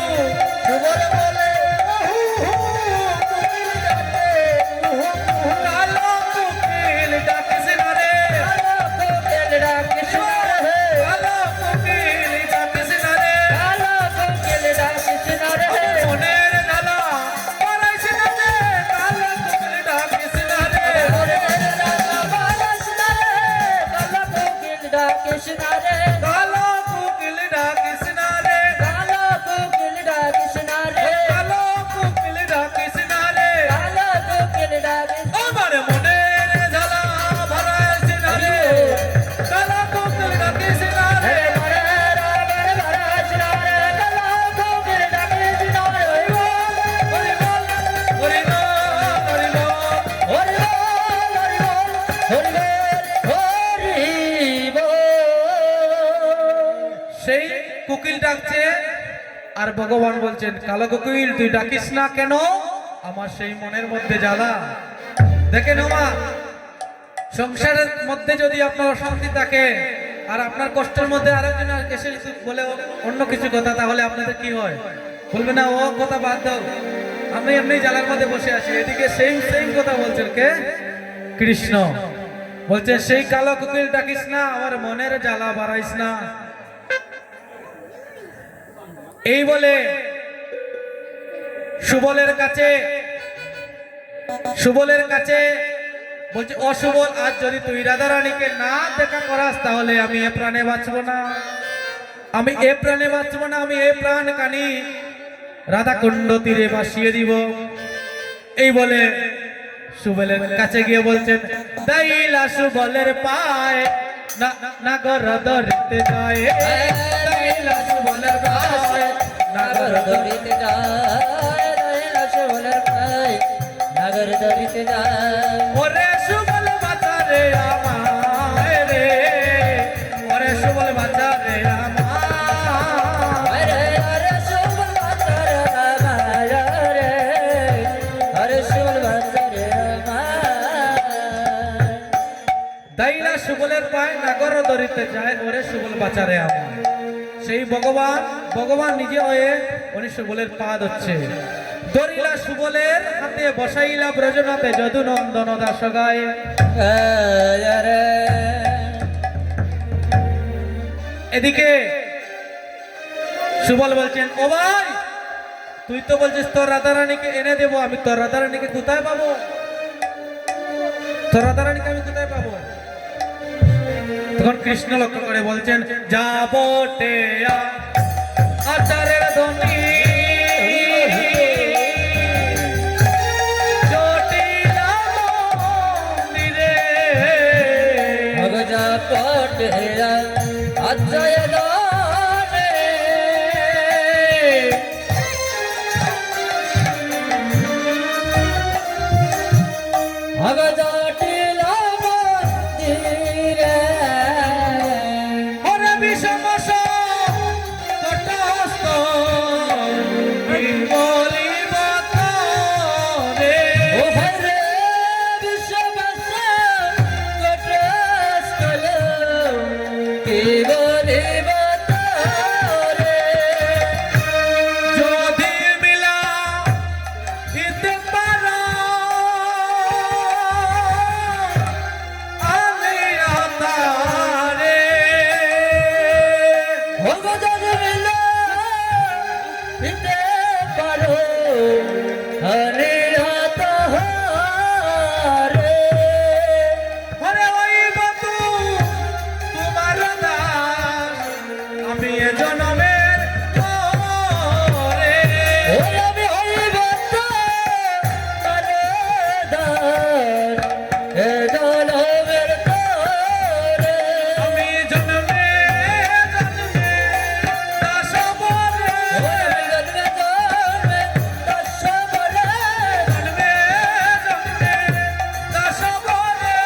সুবল বলে আর ভগবান বলছেন কালো কোকিল তুই ডাকিস না কেন, আমার সেই মনের মধ্যে জ্বালা। দেখেন মা, সংসারের মধ্যে যদি আপনার অশান্তি থাকে আর আপনার কষ্টের মধ্যে আরেকজন এসে বলে অন্য কিছু কথা, তাহলে আপনাদের কি হয়? বলবে না ও কথা বাদ দাও, আমি এমনি জ্বালার মধ্যে বসে আছি। এদিকে সেম সেম কথা বলছেন কে? কৃষ্ণ বলছে সেই কালো কোকিল ডাকিস না, আমার মনের জ্বালা বাড়াইস না। এই বলে সুবলের কাছে বলছে ও সুবল, আজ যদি তুই রাধা রানীকে না দেখা করাস তাহলে আমি এ প্রাণে বাঁচবো না, আমি এ প্রাণে বাঁচবো না, আমি এ প্রাণ কানি রাধা কুণ্ড তীরে ভাসিয়ে দিব। এই বলে সুবলের কাছে গিয়ে বলছেন দাইলা সুবলের পায়ে নাগর ধরতে যায়, দাইলা সুবলের পায়ে নাগর ধরিতে যায়, দয়ালা সুবলের পায়ে নাগর ধরিতে যায়। ওরে সুবল বাজারে আমায় রে, ওরে সুবল বাজারে আমায়, আরে আরে সুবল বাজারে আমায় রে, আরে সুবল বাজারে আমায়। দাইলা সুবলের পায়ে নাগর ধরিতে যায়, ওরে সুবল বাজারে আমায়। সেই ভগবান নিজে হয়ে উনি সুবলের পা ধরছে। ধরিলা সুবলের হাতে বসাইলা ব্রজনাথে যদু নন্দন দাস গায়ে। আরে এদিকে সুবল বলছেন ও ভাই, তুই তো বলছিস তোর রাধারানীকে এনে দেবো, আমি তোর রাধারানীকে কোথায় পাবো? তোর রাধারানীকে আমি কোথায় পাবো? তখন কৃষ্ণ লক্ষ্য করে বলছেন যাবো টেয়া আচারের ধ্বনি জটিলা মন্দিরে, ভগজা পটেরা অজয় দানে, ভগজা টিলা মন্দিরে, ওরে বিষম কটস্থ বলিব তোরে। ও ভরে বিশ্ববাসা কটস্থল কি বলিব তোরে। যদি মিলাইতে পারো আলিয়া তারে, ভগবান মিলা দিতে পারো হরে হাত হারে। ওরে ওই বতু তোমার দাস, আমি এ জনমের পরে। ওরে আমি হইব তোরে দাস, এ জনমের তোরে। আমি জন্মে দাস বলে, ওরে জন্মে জন্মে দাস বলে, জন্মে দাস বলে,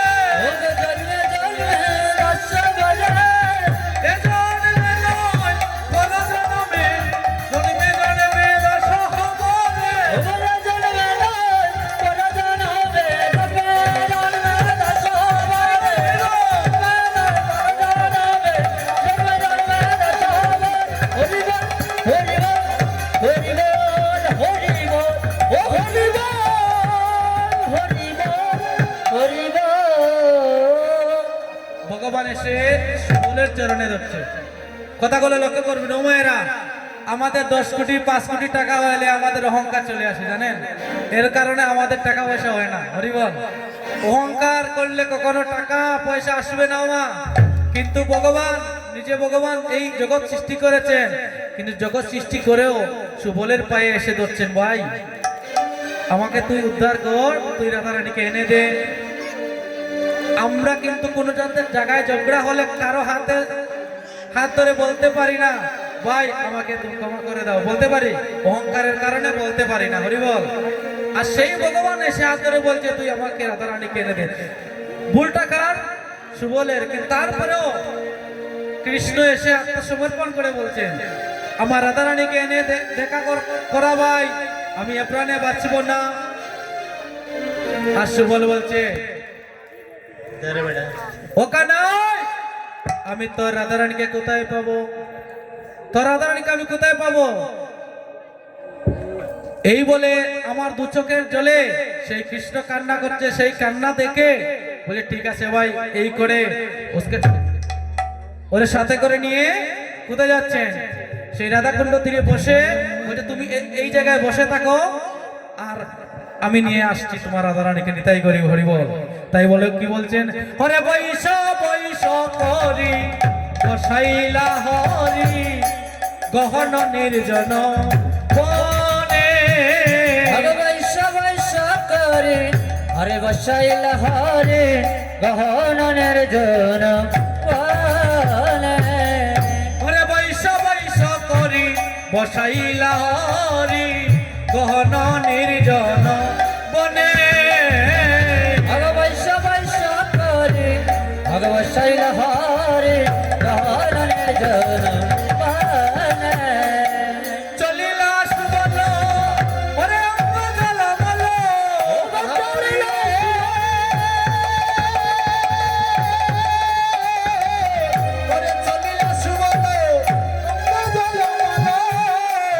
ওরে জন্মে জন্মে দাস বলে। এ জন্মে নয় পর জন্মে, জন্মে জন্মে দাস বলে। ওরে জন্মে নয় পর জন্মে, জন্মে জন্মে দাস বলে। জন্মে নয় পর জন্মে, জন্মে জন্মে দাস বলে। হরি বল হরি বল হরি বল হরি বল, ও হরি বল হরি বল হরি বল। ভগবান এসে সুবলের চরণে ধরছে। কথাগুলো লক্ষ্য করবেন ও মায়েরা, আমাদের 10 কোটি 5 কোটি টাকা হলে আমাদের অহংকার চলে আসে জানেন, এর কারণে আমাদের টাকা পয়সা হয় না। হরিবল, অহংকার করলে কখনো টাকা পয়সা আসবে না মা। কিন্তু ভগবান এই জগৎ সৃষ্টি করেছেন, কিন্তু জগৎ সৃষ্টি করেও সুবলের পায়ে এসে ধরছেন ভাই আমাকে তুই উদ্ধার কর, তুই রাধারানীকে এনে দে। আমরা কিন্তু কোনো জায়গায় ঝগড়া হলে কারো হাত ধরে বলতে পারি না ভাই আমাকে তুমি ক্ষমা করে দাও, বলতে পারি? অহংকারের কারণে বলতে পারি না। হরিবল। আর সেই ভগবান এসে হাত ধরে বলছে তুই আমাকে রাধারানীকে এনে দে। ভুলটা কার? সুবলের। কিন্তু তারপরেও কৃষ্ণ এসে আত্মসমর্পণ করে বলছেন আমার রাধারানীকে এনে দেখা করা ভাই, আমি এ প্রাণে বাঁচব না। আর সুবল বলছে ও কানাই, আমি তোর রাধারানীকে কোথায় পাবো? তোর রাধারানীকে আমি কোথায় পাবো? এই বলে আমার দু চোখের জলে সেই কৃষ্ণ কান্না করছে। সেই কান্না দেখে বলে ঠিক আছে ভাই, এই করে ওরে সাথে করে নিয়ে কোথায় যাচ্ছেন? সেই রাধাকুণ্ড তীরে বসে বলছে তুমি এই জায়গায় বসে থাকো, আর আমি নিয়ে আসছি তোমার রাধারানীকে। নিতাই করি হরি বল। তাই বলে কি বলছেন? হরে বৈশ বৈশ করি বসাইলা হরি গহন নির্জন বনে। হরে বৈশ বৈশ করে হরে বসাইল হরে গহন নির্জন বনে। হরে বৈশ বৈশ করি বসাইলা হরি গহন নির্জন বনে। হরে বৈশ বৈশ করে হরে বসাইল হরে গহন নির্জন বনে। চলিলা সুবল হরে অঙ্গ জলমল। হরে চলিলা সুবল অঙ্গ জলমল।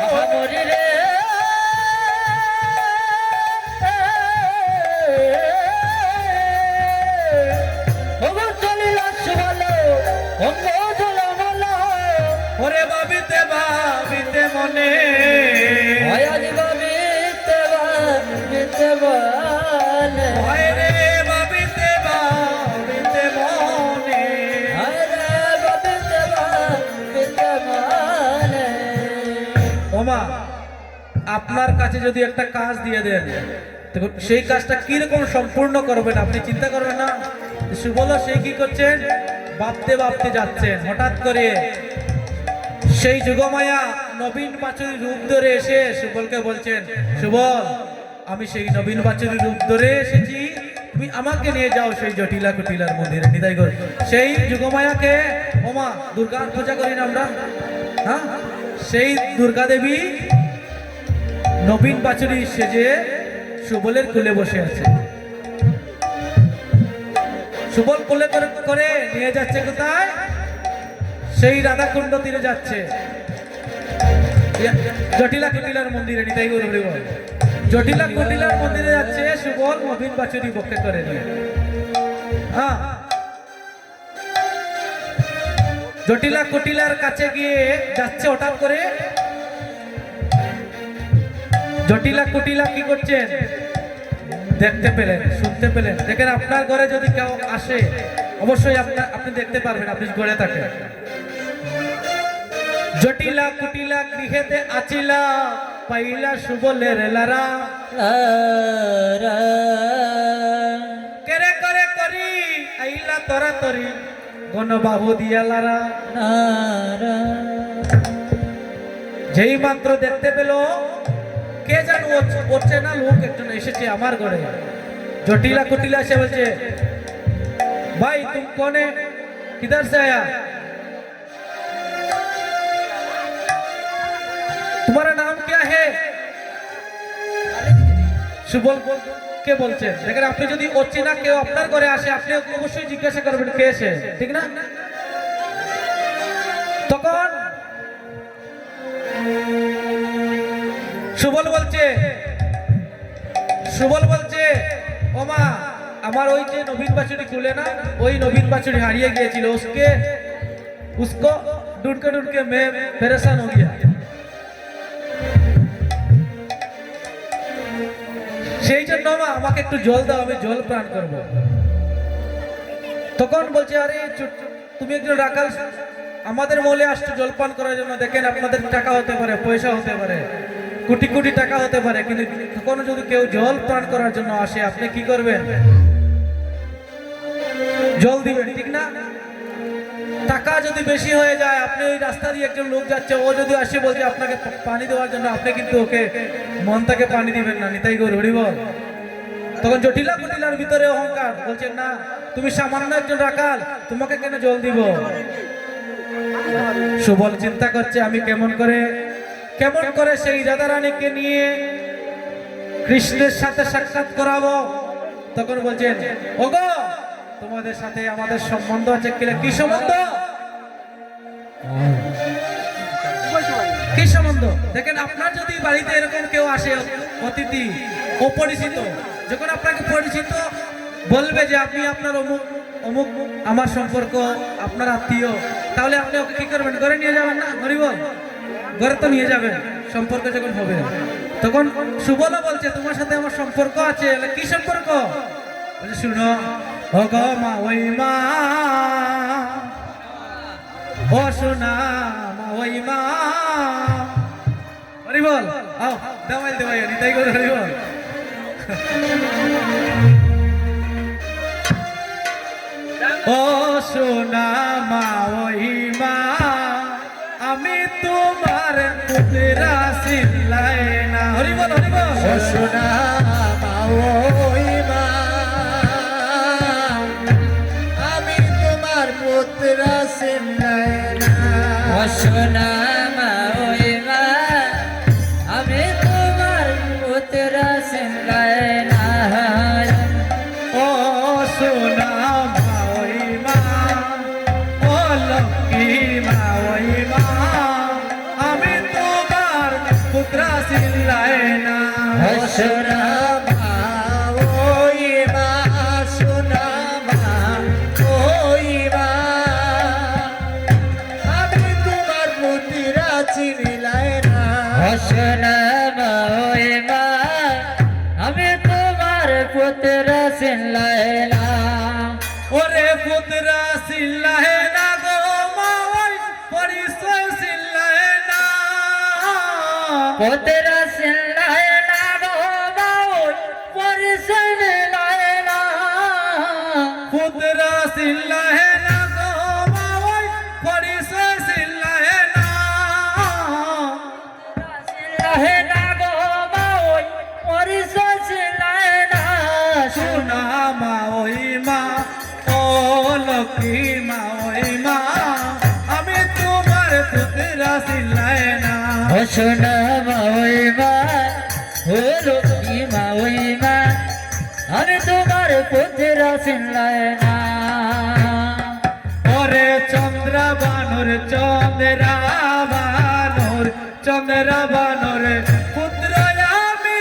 মহামরি রে ওগো চলিলা সুবল অঙ্গ জলমল। ওরে ভাবিতে ভাবিতে মনে আয়ালি ভাবিতে ভাবিতে বলে ভয় রে ভাবিতে ভাবিতে মনে। আরে ভাবিতে ভাবিতে বলে। ওমা, আপনার কাছে যদি একটা কাজ দিয়ে দেন, দেখুন সেই কাজটা কিরকম সম্পূর্ণ করবেন আপনি চিন্তা করবেন না। সুবল সেই কি করছেন? ভাবতে ভাবতে যাচ্ছেন, হঠাৎ করে সেই যুগমায়া নবীন বাছুরি রূপ ধরে এসে সুবলকে বলছেন, সুবল আমি সেই নবীন বাছুরি রূপ ধরে এসেছি, তুমি আমাকে নিয়ে যাও সেই জটিলা কুটিলার মন্দিরে। নিতাই গো সেই যুগমায়াকে, ওমা দুর্গার পূজা করি না আমরা, হ্যাঁ, সেই দুর্গা দেবী নবীন বাছুরি সেজে সুবলের কোলে বসে আছে। সুবল কোলে করে করে নিয়ে যাচ্ছে কোথায়? সেই রাধাকুণ্ড তীরে যাচ্ছে, জটিলা কুটিলার মন্দিরে। নিতাই গৌর হরি বল। জটিলা কুটিলার মন্দিরে যাচ্ছে সুবল নবীন বাছুরি বক্ষে করে নিয়ে। হ্যাঁ, জটিলা কুটিলার কাছে গিয়ে যাচ্ছে, হঠাৎ করে জটিলা কুটিলা কি করছেন দেখতে পেলেন, শুনতে পেলেন। দেখেন আপনার ঘরে যদি কেউ আসে অবশ্যই আপনি দেখতে পারবেন, আপনি ঘরে থাকেন। জটিলা কুটিলা গৃহেতে আছিলা পাইলা সুবলের লারা। কেরে করে করি আইলা তরা তরি গণ বাহু দিয়া লারা। যেই মাত্র দেখতে পেল, কে যেন করছে না লোক একজন এসেছে আমার ঘরে। জটিলা কুটিলা এসে বলছে, ভাই তুম কোনে, কিধর से आया? तुम्हारा नाम क्या है? সুবল কে বলছেন? দেখেন আপনি যদি অচেনা কেউ আপনার ঘরে আসে, আপনি অবশ্যই জিজ্ঞাসা করবেন কে এসে, ঠিক না? তখন সুবল বলছে ও মা, আমার ওই যে নবীন বাছুরি খুলে না, ওই নবীন বাছুরি হারিয়ে গিয়েছিল, उसको ढूंढ के मैं परेशान हो गया। সেই জন্য মা আমাকে একটু জল দাও, আমি জল পান করব। তখন বলছে, আরে তুমি একজন রাখাল, আমাদের মলে আসছো জল পান করার জন্য। দেখেন আপনাদের টাকা হতে পারে, পয়সা হতে পারে, কোটি কোটি টাকা হতে পারে, কিন্তু তখন যদি কেউ জল পান করার জন্য আসে আপনি কি করবেন? জল দিবেন, ঠিক না? টাকা যদি বেশি হয়ে যায়, আপনি ওই রাস্তা দিয়ে একজন লোক যাচ্ছে, ও যদি আসে বলছে আপনাকে পানি দেওয়ার জন্য, আপনি কিন্তু ওকে মন থেকে পানি দিবেন না। নিতাই গৌর হরি বল। তখন জটিলা কুটিলার ভিতরে অহংকার বলছেন, না তুমি সামান্য একজন রাখাল, তোমাকে কেন জল দিব? সুবল চিন্তা করছে আমি কেমন করে সেই রাধারানীকে নিয়ে কৃষ্ণের সাথে সাক্ষাৎ করাবো। তখন বলছেন ওগো তোমাদের সাথে আমাদের সম্বন্ধ আছে। কি সম্বন্ধ? কি সম্বন্ধ? দেখেন আপনার যদি বাড়িতে এরকম কেউ আসে অতিথি অপরিচিত, যখন আপনাকে পরিচিত বলবে যে আপনি আপনার অমুক অমুক আমার সম্পর্ক আপনার আত্মীয়, তাহলে আপনি ওকে কি করবেন? ঘরে নিয়ে যাবেন না? গরিব ঘরে তো নিয়ে যাবেন সম্পর্ক যখন হবে। তখন সুবলা বলছে তোমার সাথে আমার সম্পর্ক আছে। কি সম্পর্ক? বলছে শুনো ও গো মা ওই মা, ও সোনা মা ওই মা। হরিবল আও দেওয়াই নিতাই করে হরিবল। ও সোনা মা ওই মা, আমি তোমার পুত্রা চিল্লাই না। হরিবল হরিবল। ও সোনা মা ওই মা, আমি তোমার পুত্র চিল্লাই না। ও সোনা মা ওই মা, আমি তোমার পুত্র চিল্লাই না। ও সোনা মা ওই মা, ও লক্ষ্মী মা ওই মা, আমি তোমার পুত্র চিল্লাই না। ও সোনা মা ওই মা, সোনা মা ওই মা, আমি তোমার পুত্র চিল্লাই না। ও সোনা মা ওই মা, আমি তোমার পুত্র চিল্লাই না। ওরে পুত্রা চিল্লাই না গো মা ওই পরিচয় চিল্লাই না। পুত্র চিল্লাই না গো মা ওই পরিচয় চিল্লাই না। পুত্রা চিল্লাই না গো মা ওই পরিচয় চিল্লাই না। চিল্লাই না গো মা ওই পরিচয় চিল্লাই না। সোনা মা ওই মা, ও লক্ষ্মী মা ওই মা, আমি তোমার পুত্রা চিল্লাই না। ও সোনা মা ওই মা, ও লক্ষ্মী মা ওই মা, আমি তোমার পুত্র চিল্লাই না। ওরে চন্দ্রা বানর পুত্র আমি,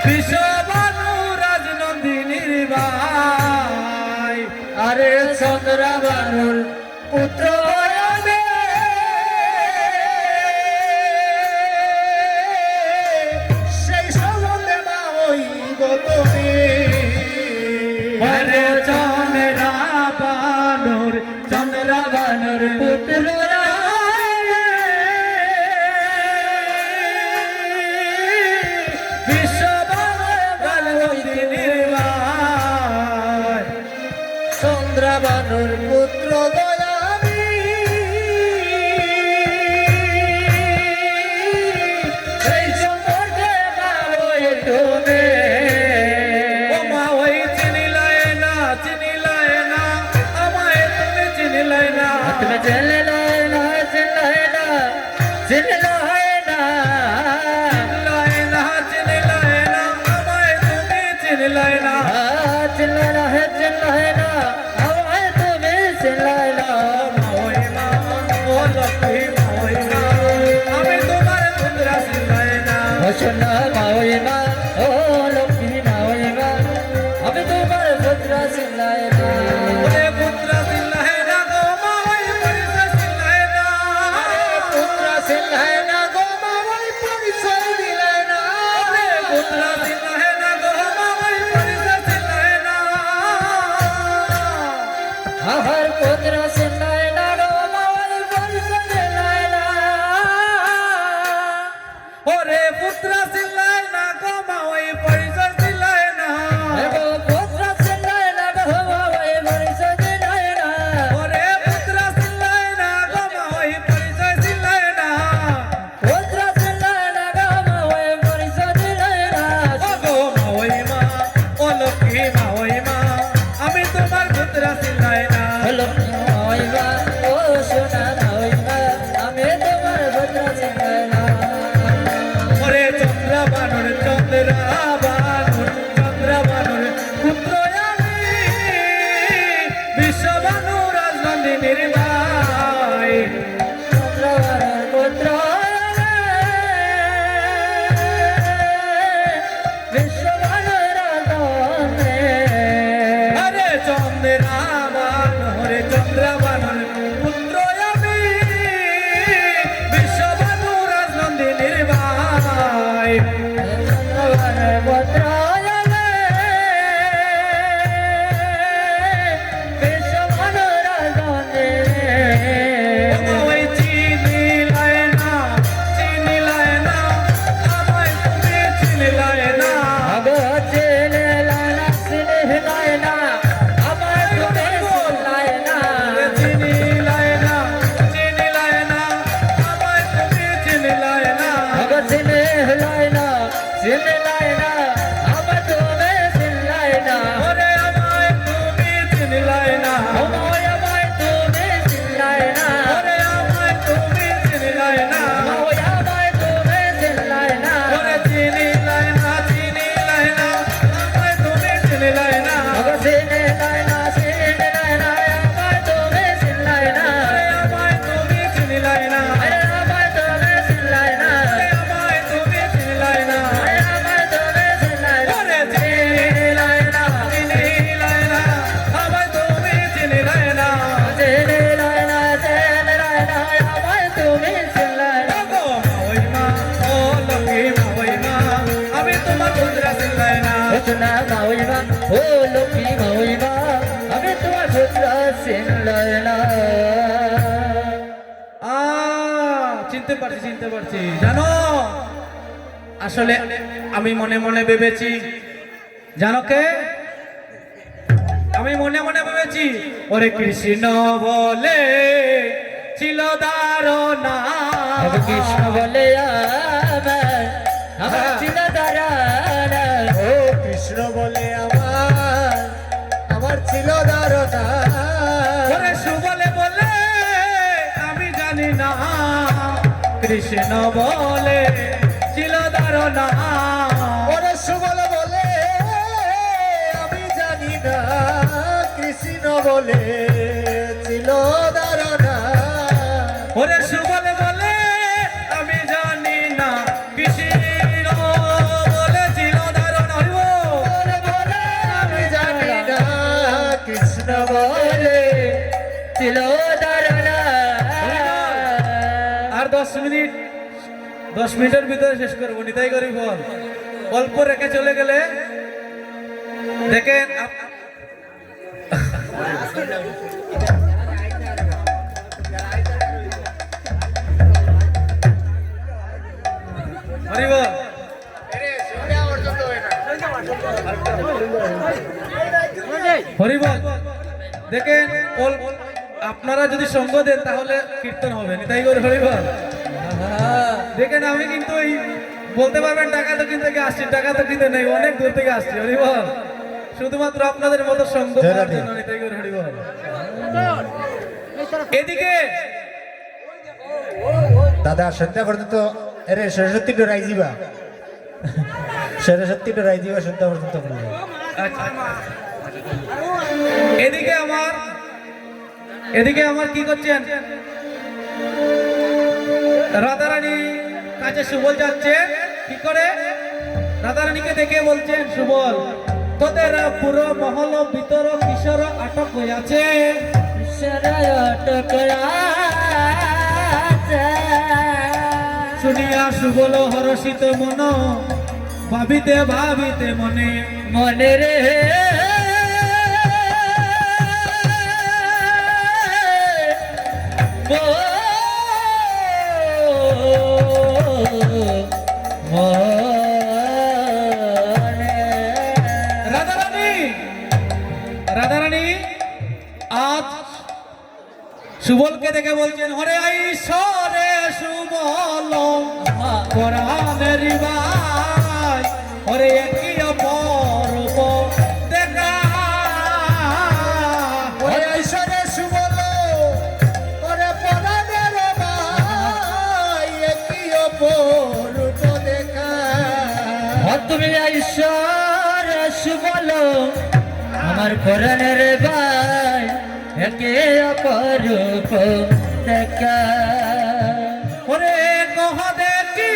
বিশ্ববানু রাজনন্দিনীর ভাই। আরে চন্দ্রবানুর পুত্র আমি, সেই সম্বন্ধে মা ওই গো তুমি। আরে চন্দ্রা বানর পুত্র চন্দ্রবানুর পুত্র দয়ামি, সেই সম্পর্কে মা ওই তুমি। ও মা ওই চিনিলাই না আমায় তুমি চিনিলাই না। তুমি চিল্লাই না, চিল্লাই না, চিল্লাই না। চিনিলাই না আমায় তুমি চিনিলাই না। চিল্লাই না, চিল্লাই না, আমায় তুমি চিল্লাই না। মা ওই মা, ও লক্ষ্মী মা ওই মা, আমি তোমার পুত্রা চিনিলাই না। ও সোনা মা ওই মা, ও লক্ষ্মী মা ওই মা, আমি তোমার পুত্র চিল্লাই না। ওরে পুত্রা চিনিলাই না গো মা ওই পরিচয় চিনিলাই না। পুত্র চিল্লাই না গো মা ওই পরিচয় দিলাই না। ওরে পুত্রা চিনিলাই না গো মা ওই পরিচয় চিনিলাই না। আমার পুত্র চিল্লাই না গো মা ওই পরিচয় চিল্লাই না। ওরে পুত্রা চিল্লাই না গো মা ওই পরিচয় চিল্লাই না। গো পুত্র চিল্লাই না গো মা ওই পরিচয় চিল্লাই না। ওরে পুত্রা চিল্লাই না গো মা ওই পরিচয় চিল্লাই না। পুত্র চিল্লাই না গো মা ওই পরিচয় চিল্লাই না। ও গো চন্দ্রাবানুর চন্দ্রাবানুর পুত্র আমি বিশ্ববানু রাজনন্দিনীর ভাই চন্দ্রবনের পুত্র বিশ্ববানুর রাজনে আরে চন্দ্রাবানুর চন্দ্রাবানুর পুত্র আমি বিশ্ববানু রাজনন্দিনীর ভাই চন্দ্রবনের পুত্র বিশ্ববানুর রাজনে ওই চিনিলায় না আমায় তুমি চিনিলায় না আগো চেনে লানা সিনে লায়না আমার তুমি লায়না চিনিলায় না আমায় তুমি চিনিলায় না আগো সিনে লায়না আমার তুমি লায়না ওরে আমায় তুমি চিনিলায় না ওময় আমায় তুমি লায়না ওরে আমায় তুমি চিনিলায় না ওময় আমায় তুমি লায়না ওরে চিনিলায় না আমায় তুমি চিনিলায় না আগো সিনে লায়না আমার তুমি লায়না ওরে আমায় তুমি চিনিলায় না আরে আমার তুমি লায়না ওরে আমায় তুমি চিনিলায় না আমার তুমি লায়না ওরে চিনিলায় না আমায় তুমি চিনিলায় না চেনে লায়না আমার তুমি লায়না ওগো মাওইমা ও লক্ষ্মী মাওইমা আমি তোমার পুত্রা চিনিলায় না সোনা মাউইবা ও লক্ষ্মী মাউইবা আমি তোমার পুত্র লায়না চিনতে পারছি জানো আসলে আমি মনে মনে ভেবেছি জানো কে আমি মনে মনে ভেবেছি ওরে কৃষ্ণ বলে ছিল দারুণা তবে কৃষ্ণ বলে আমার ছিল দারানা ও কৃষ্ণ বলে আমার ছিল ধারণা ওরে সুবলে বলে আমি জানি না কৃষ্ণ বলে ছিল দারুণা ওরে সুবল বলে আমি জানি না কৃষ্ণ বলে ছিল ধারণা ওরে সুবলে বলে আমি জানি না কৃষ্ণ বলে ছিল দারুণা ওরে বলে আমি জানি না কৃষ্ণ বলে ছিল দারানা আর 10 মিনিটের ভিতরে শেষ করবো নিতাই করি বল অল্প রেখে চলে গেলে দেখেন হরি বল হরি বল দেখেন আপনারা যদি সঙ্গ দেন তাহলে কীর্তন হবে নিতাই করে হরি বল দেখেন আমি কিন্তু এই বলতে পারবেন টাকা তো কিনতে আসছি টাকা তো কিনতে নেই অনেক দূর থেকে আসছি হরি বল শুধুমাত্র আপনাদের মতো সঙ্গ পাওয়ার জন্য নিতাই করে হরি বল এদিকে দাদা সন্ধ্যা পর্যন্ত আরে সরস্বতী ডরাই যাবা সরস্বতী ডরাই যাবা সন্ধ্যা পর্যন্ত বলবে আচ্ছা। এদিকে আমার কি করছেন রাধারানী কাছে সুবল যাচ্ছে কি করে রাধারানীকে দেখে বলছেন সুবল তোদের পুরো মহল ভিতর কিশোর আটক হয়ে আছে শুনিয়া সুবল হরষিত মন ভাবিতে ভাবিতে মনে মনে রে রাধারানী আজ সুবলকে দেখে বলছেন হরে ঈশ্বরে সুবল কোরআনের ভাই হরে একই অপরূপ দেখা ওরে ঈশ্বরে সুবল ওরে পরাণের ভাই একই অপরূপ দেখা হত তুমি ঈশ্বর বলো আমার পরাণের ভাই একে অপরূপ দেখা ওরে কহ দেখি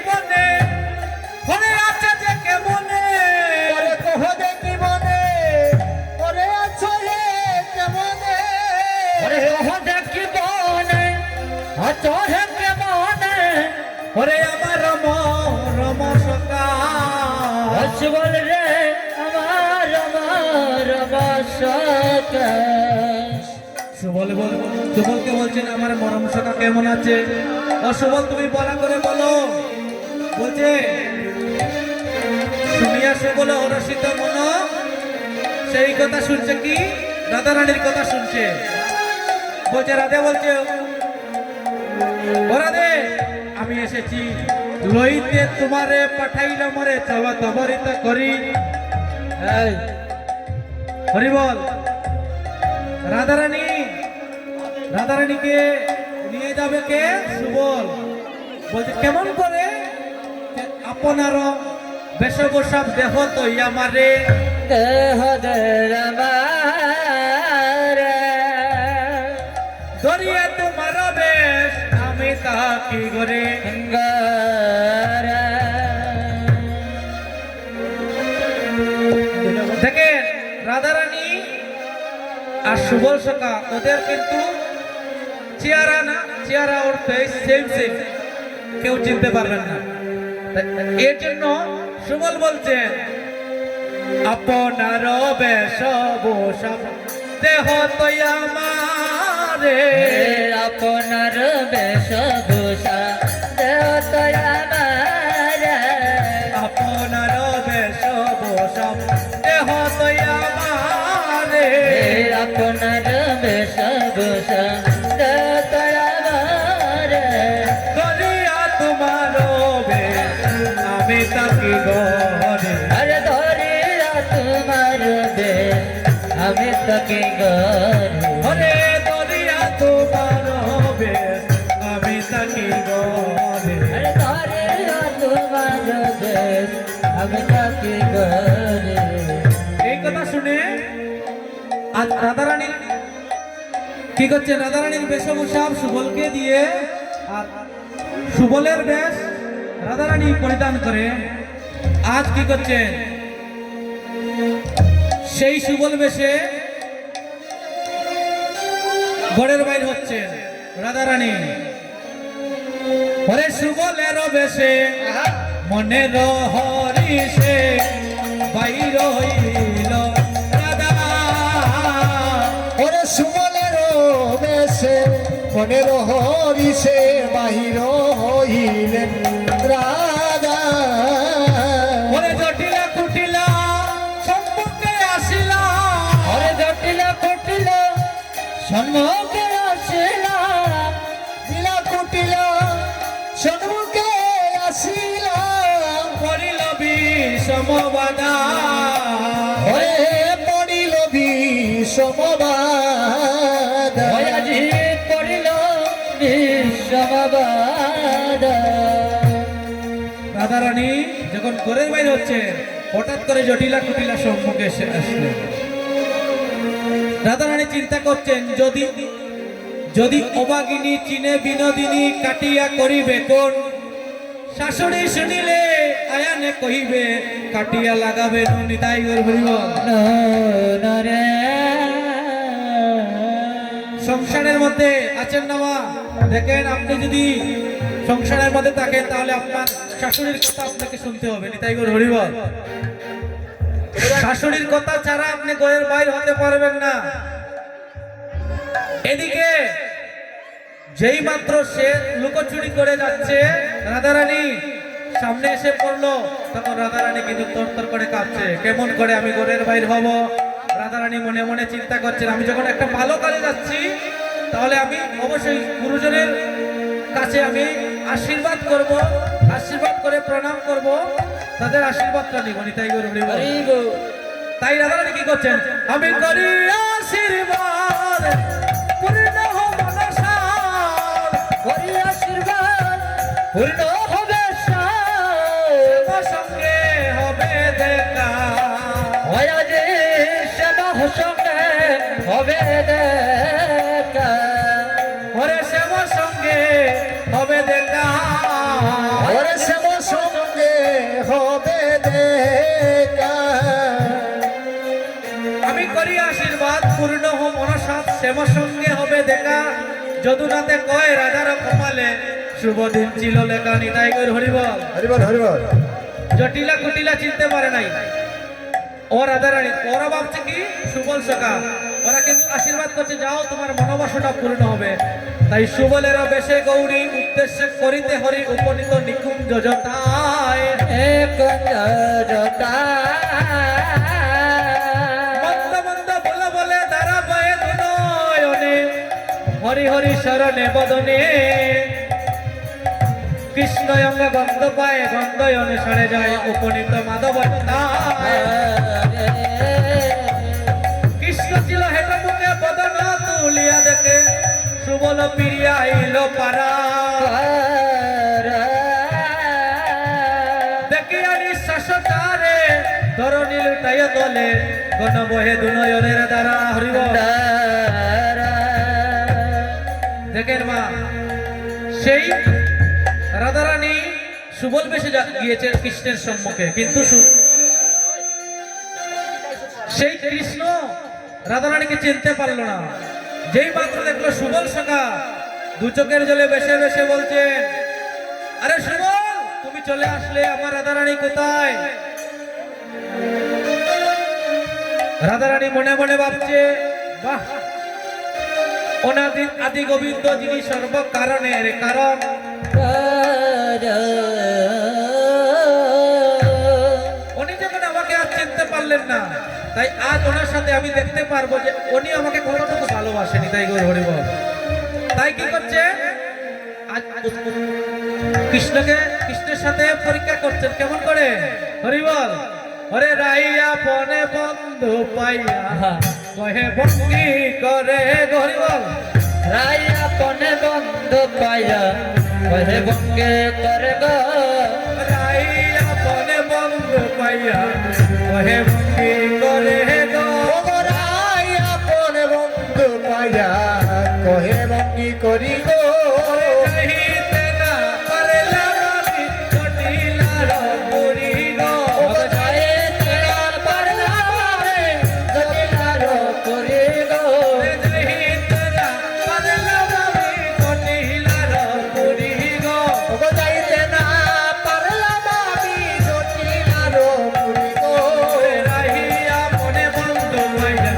মনে ওরে আছে যে কেমনে ওরে কহ দেখি মনে ওরে আছো হে কেমনে ওরে কহ দেখি বনে আচরে কেমনে ওরে আমার রম রম সকা বল রে আমার বাসকা সুবল বল সুবলকে বলছেন আমার মরম সকা কেমন আছে ও সুবল তুমি বলা করে বলো বলছে শুনিয়া সুবল হরষিত মন সেই কথা শুনছে কি রাধা রানীর কথা শুনছে বলছে রাধে বলছে ও রাধে আমি এসেছি লইতে তোমারে পাঠাইলাম রে তবা তবরিত করি এই হরি বল রাধারানীকে নিয়ে যাবে কে সুবল বলছে কেমন করে আপনার বেশভূষা দেহ তো আমারে দেহ আমার ধরিয়ে তোমার বেশ আমি তা কি করে দেখেন রাধারানী আর সুবল সখা ওদের কিন্তু চেহারা না চেহারা ওর ফেস সেম সেম কেউ চিনতে পারবেন না এর জন্য সুবল বলছেন আপনার বেশভূষা দেহ তো আমারে আপনার বেশভূষা দেহ তো আমার আপনার বেশভূষা দেহ তো আমারে আপনার বেশভূষা দেহ তো আমার করিয়া তোমার বেশ আমি তাকি গরে আরে ধরিয়া তোমার বেশ আমি তোকে গরে ওরে দরিয়া তোমার বেশ আমি তাকি গরে আরে ধরিয়া তোমার বেশ আমি তোকে গরে এই কথা শুনে আজ রাধারানী কি করছে রাধারানীর বেশভূষা সুবলকে দিয়ে আর সুবলের বেশ রাধারানী পরিধান করে আজ কি করছে সেই সুবল বেশে ঘরের বাইর হচ্ছে রাধারানী ওরে সুবলের বেশে মনের হরিষে বাইর হইল রাধা ওরে সুমলের বেশে মনের হরিষে বাহির হইলেন রাধা ওরে জটিলা কুটিলা সম্মুখে আসিলা ওরে জটিল কুটিল সম্মুখে আসিলা দিলা কুটিল সন্মুখে আসিলা করিল বিষমবাদা ওরে পড়িল বিষমবাদ আজি পড়িল বিশ্ববাদ রাধারানী যখন ঘরের বাইরে হচ্ছে হঠাৎ করে জটিলা কুটিলা সম্মুখে এসে আসলেন রাধারানী চিন্তা করছেন যদি যদি অবাগিনী চিনে বিনোদিনী কাটিয়া করিবে কোন শাশুড়ি শুনিলে আয়ানে কহিবে কাটিয়া লাগাবে নিতাই গৌর হরিবল নরে সংসারের মধ্যে আছেন না মা দেখেন আপনি যদি সংসারের মধ্যে থাকেন তাহলে আপনার শাশুড়ির কথা আপনাকে শুনতে হবে নিতাই গৌর হরিবল শাশুড়ির কথা ছাড়া আপনি ঘরের বাইরে হতে পারবেন না এদিকে যেই মাত্র সে লুকোচুরি করে যাচ্ছে রাধারানী সামনে এসে পড়লো তখন রাধারানী কিন্তু তরতর করে কাঁপছে কেমন করে আমি ঘরের বাইরে হব রাধারানী মনে মনে চিন্তা করছেন আমি যখন একটা ভালো কাজে যাচ্ছি তাহলে আমি অবশ্যই গুরুজনের কাছে আমি আশীর্বাদ করব আশীর্বাদ করে প্রণাম করব তাদের আশীর্বাদটা নিব নিতাই গৌর হরিবল হরিব তাই রাধারানী কি করছেন আমি করি আশীর্বাদ পূর্ণ হোক মনসা হরি আশীর্বাদ পূর্ণ হবে সঙ্গে সঙ্গে হবে দেখা ওরে শ্যাম সঙ্গে হবে দেখা ওরে শ্যাম সঙ্গে হবে দেখা আমি করি আশীর্বাদ পূর্ণ হো মনসাৎ শ্যাম সঙ্গে হবে দেখা যদুনাথে কয় রাজার কপালে শুভ দিন ছিল লেখা নিতাই গৌর হরিবল হরিবল হরিবল জটিলা কুটিলা চিনতে পারে নাই ও রাধারানী ওরা ভাবছে কি সুবল সখা ওরা কিন্তু আশীর্বাদ করছে যাও তোমার মনোবাসনা পূর্ণ হবে তাই সুবলের বেশে গৌরী উদ্দেশ্যে করিতে হরি উপনীত নিকুঞ্জ জটায় এক জটা মন্দ মন্দ বলে বলে দ্বারা বয়ে দুনয়নে হরি হরি শরণে বদনে কৃষ্ণ অঙ্গ গন্ধ পায় গন্ধয়নে সরে যায় উপনীত মাধবতায় কৃষ্ণ ছিল হেঁটে মুখে বদন তুলিয়া দেখে সুবল পিরিয়া আইল পারা দেখি আনি শাসকারে ধরণী লুটাইয়া দলে গণ বহে দুনয়নের দ্বারা হরিব দেখেন মা সেই রাধারানী সুবল বেশে গিয়েছে কৃষ্ণের সম্মুখে কিন্তু সেই কৃষ্ণ রাধারানীকে চিনতে পারলো না যেই মাত্র দেখলো সুবল সখা দু চোখের জলে বেশে বেশে বলছেন আরে সুবল তুমি চলে আসলে আমার রাধারানী কোথায় রাধারানী মনে মনে ভাবছে বাহ অনাদি আদি গোবিন্দ যিনি সর্ব কারণের কারণ উনি যখন আমাকে আজ চিনতে পারলেন না তাই আজ ওনার সাথে আমি দেখতে পারবো যে উনি আমাকে কতটুকু ভালোবাসেনি তাই গৌর হরিবল তাই কি করছে আজ কৃষ্ণের সাথে পরীক্ষা করছেন কেমন করে হরিবল ওরে রাইয়া বনে বন্ধু পাইয়া কহে ভঙ্গি করে হরিবল রাইয়া পনে বন্ধ পাইয়া কহে বঙ্গে করে গো রাইয়া বনে বন্ধু পাইয়া কহে ভঙ্গি করে গো রাই আপন বন্ধু পাইয়া কহে ভঙ্গি করি গো যাইতে না পারলাম আমি জটিলার পুরী গো যাইতে না পারলাম রে জটিলার পুরী গো যাইতে না পারলাম আমি জটিলার পুরী গো যাইতে না পারলাম আমি জটিলার পুরী গো রাইয়া বনে বন্ধু পাইয়া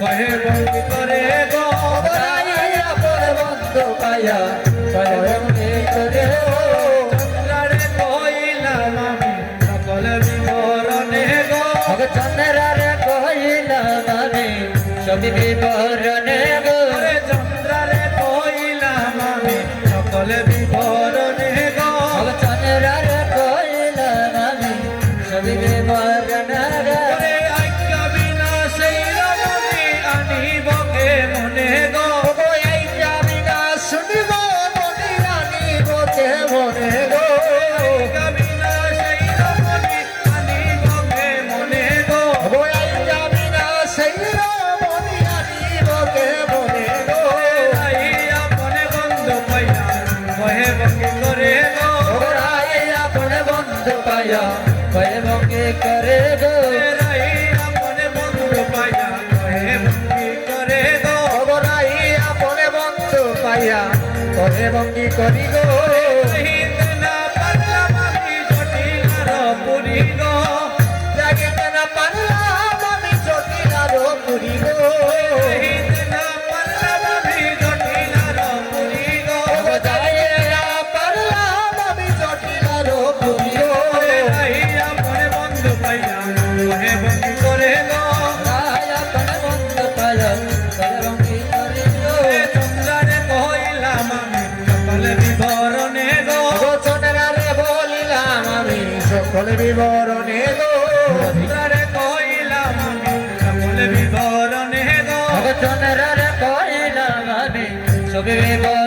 কহে ভঙ্গি করে গো রাই আপন বন্ধ পাইয়া কহে বঙ্গে করে গো চন্দ্রারে কইলাম আমি সকল বিবরণে গো চন্দ্রারে কহিলাম আমি সবই বিবরণে গো ওরে চন্দ্রারে কইলাম আমি সকল বিবরণে গো চন্দ্রারে কহিলাম আমি সবই বিবরণে গো ওরে আজ্ঞা বিনা সেই রমণী আনিব কে মনে গো এই যাবি না শুনিব মনে আনিব কে মনে গো আজ্ঞা বিনা সেই রমণী আনিব কে মনে গো এই যাবি না সেই রমণী আনিব কে মনে গো রাইয়া বনে বন্ধু পাইয়া কহে ভঙ্গি করে গো রাইয়া পনে বন্ধ পাইয়া কহে বঙ্গে করে গো রাইয়া বনে বন্ধু পাইয়া কহে ভঙ্গি করে গো অবরাই আপনে বন্ধু পাইয়া কহে ভঙ্গি করি গো যাইতে না পারলাম আমি জটিলার পুরী গো জাগিতে না পারলাম আমি জটিলার পুরী গো যাইতে না পারলাম আমি জটিলার পুরী গো যাইয়া পারলাম আমি জটিলার পুরী গো রাইয়া বনে বন্ধু পাইয়া কহে ভঙ্গি করে গো রাইয়া পনে বন্ধ পাইয়া কহে বঙ্গে করে গো চন্দ্রারে কইলাম আমি সকল বিবরণে গো গোচনারে বলিলাম আমি সকল বিবরণে গো চন্দ্রারে কইলাম আমি সকল বিবরণে গো চন্দ্রারে কহিলাম আমি সবই বিবরণে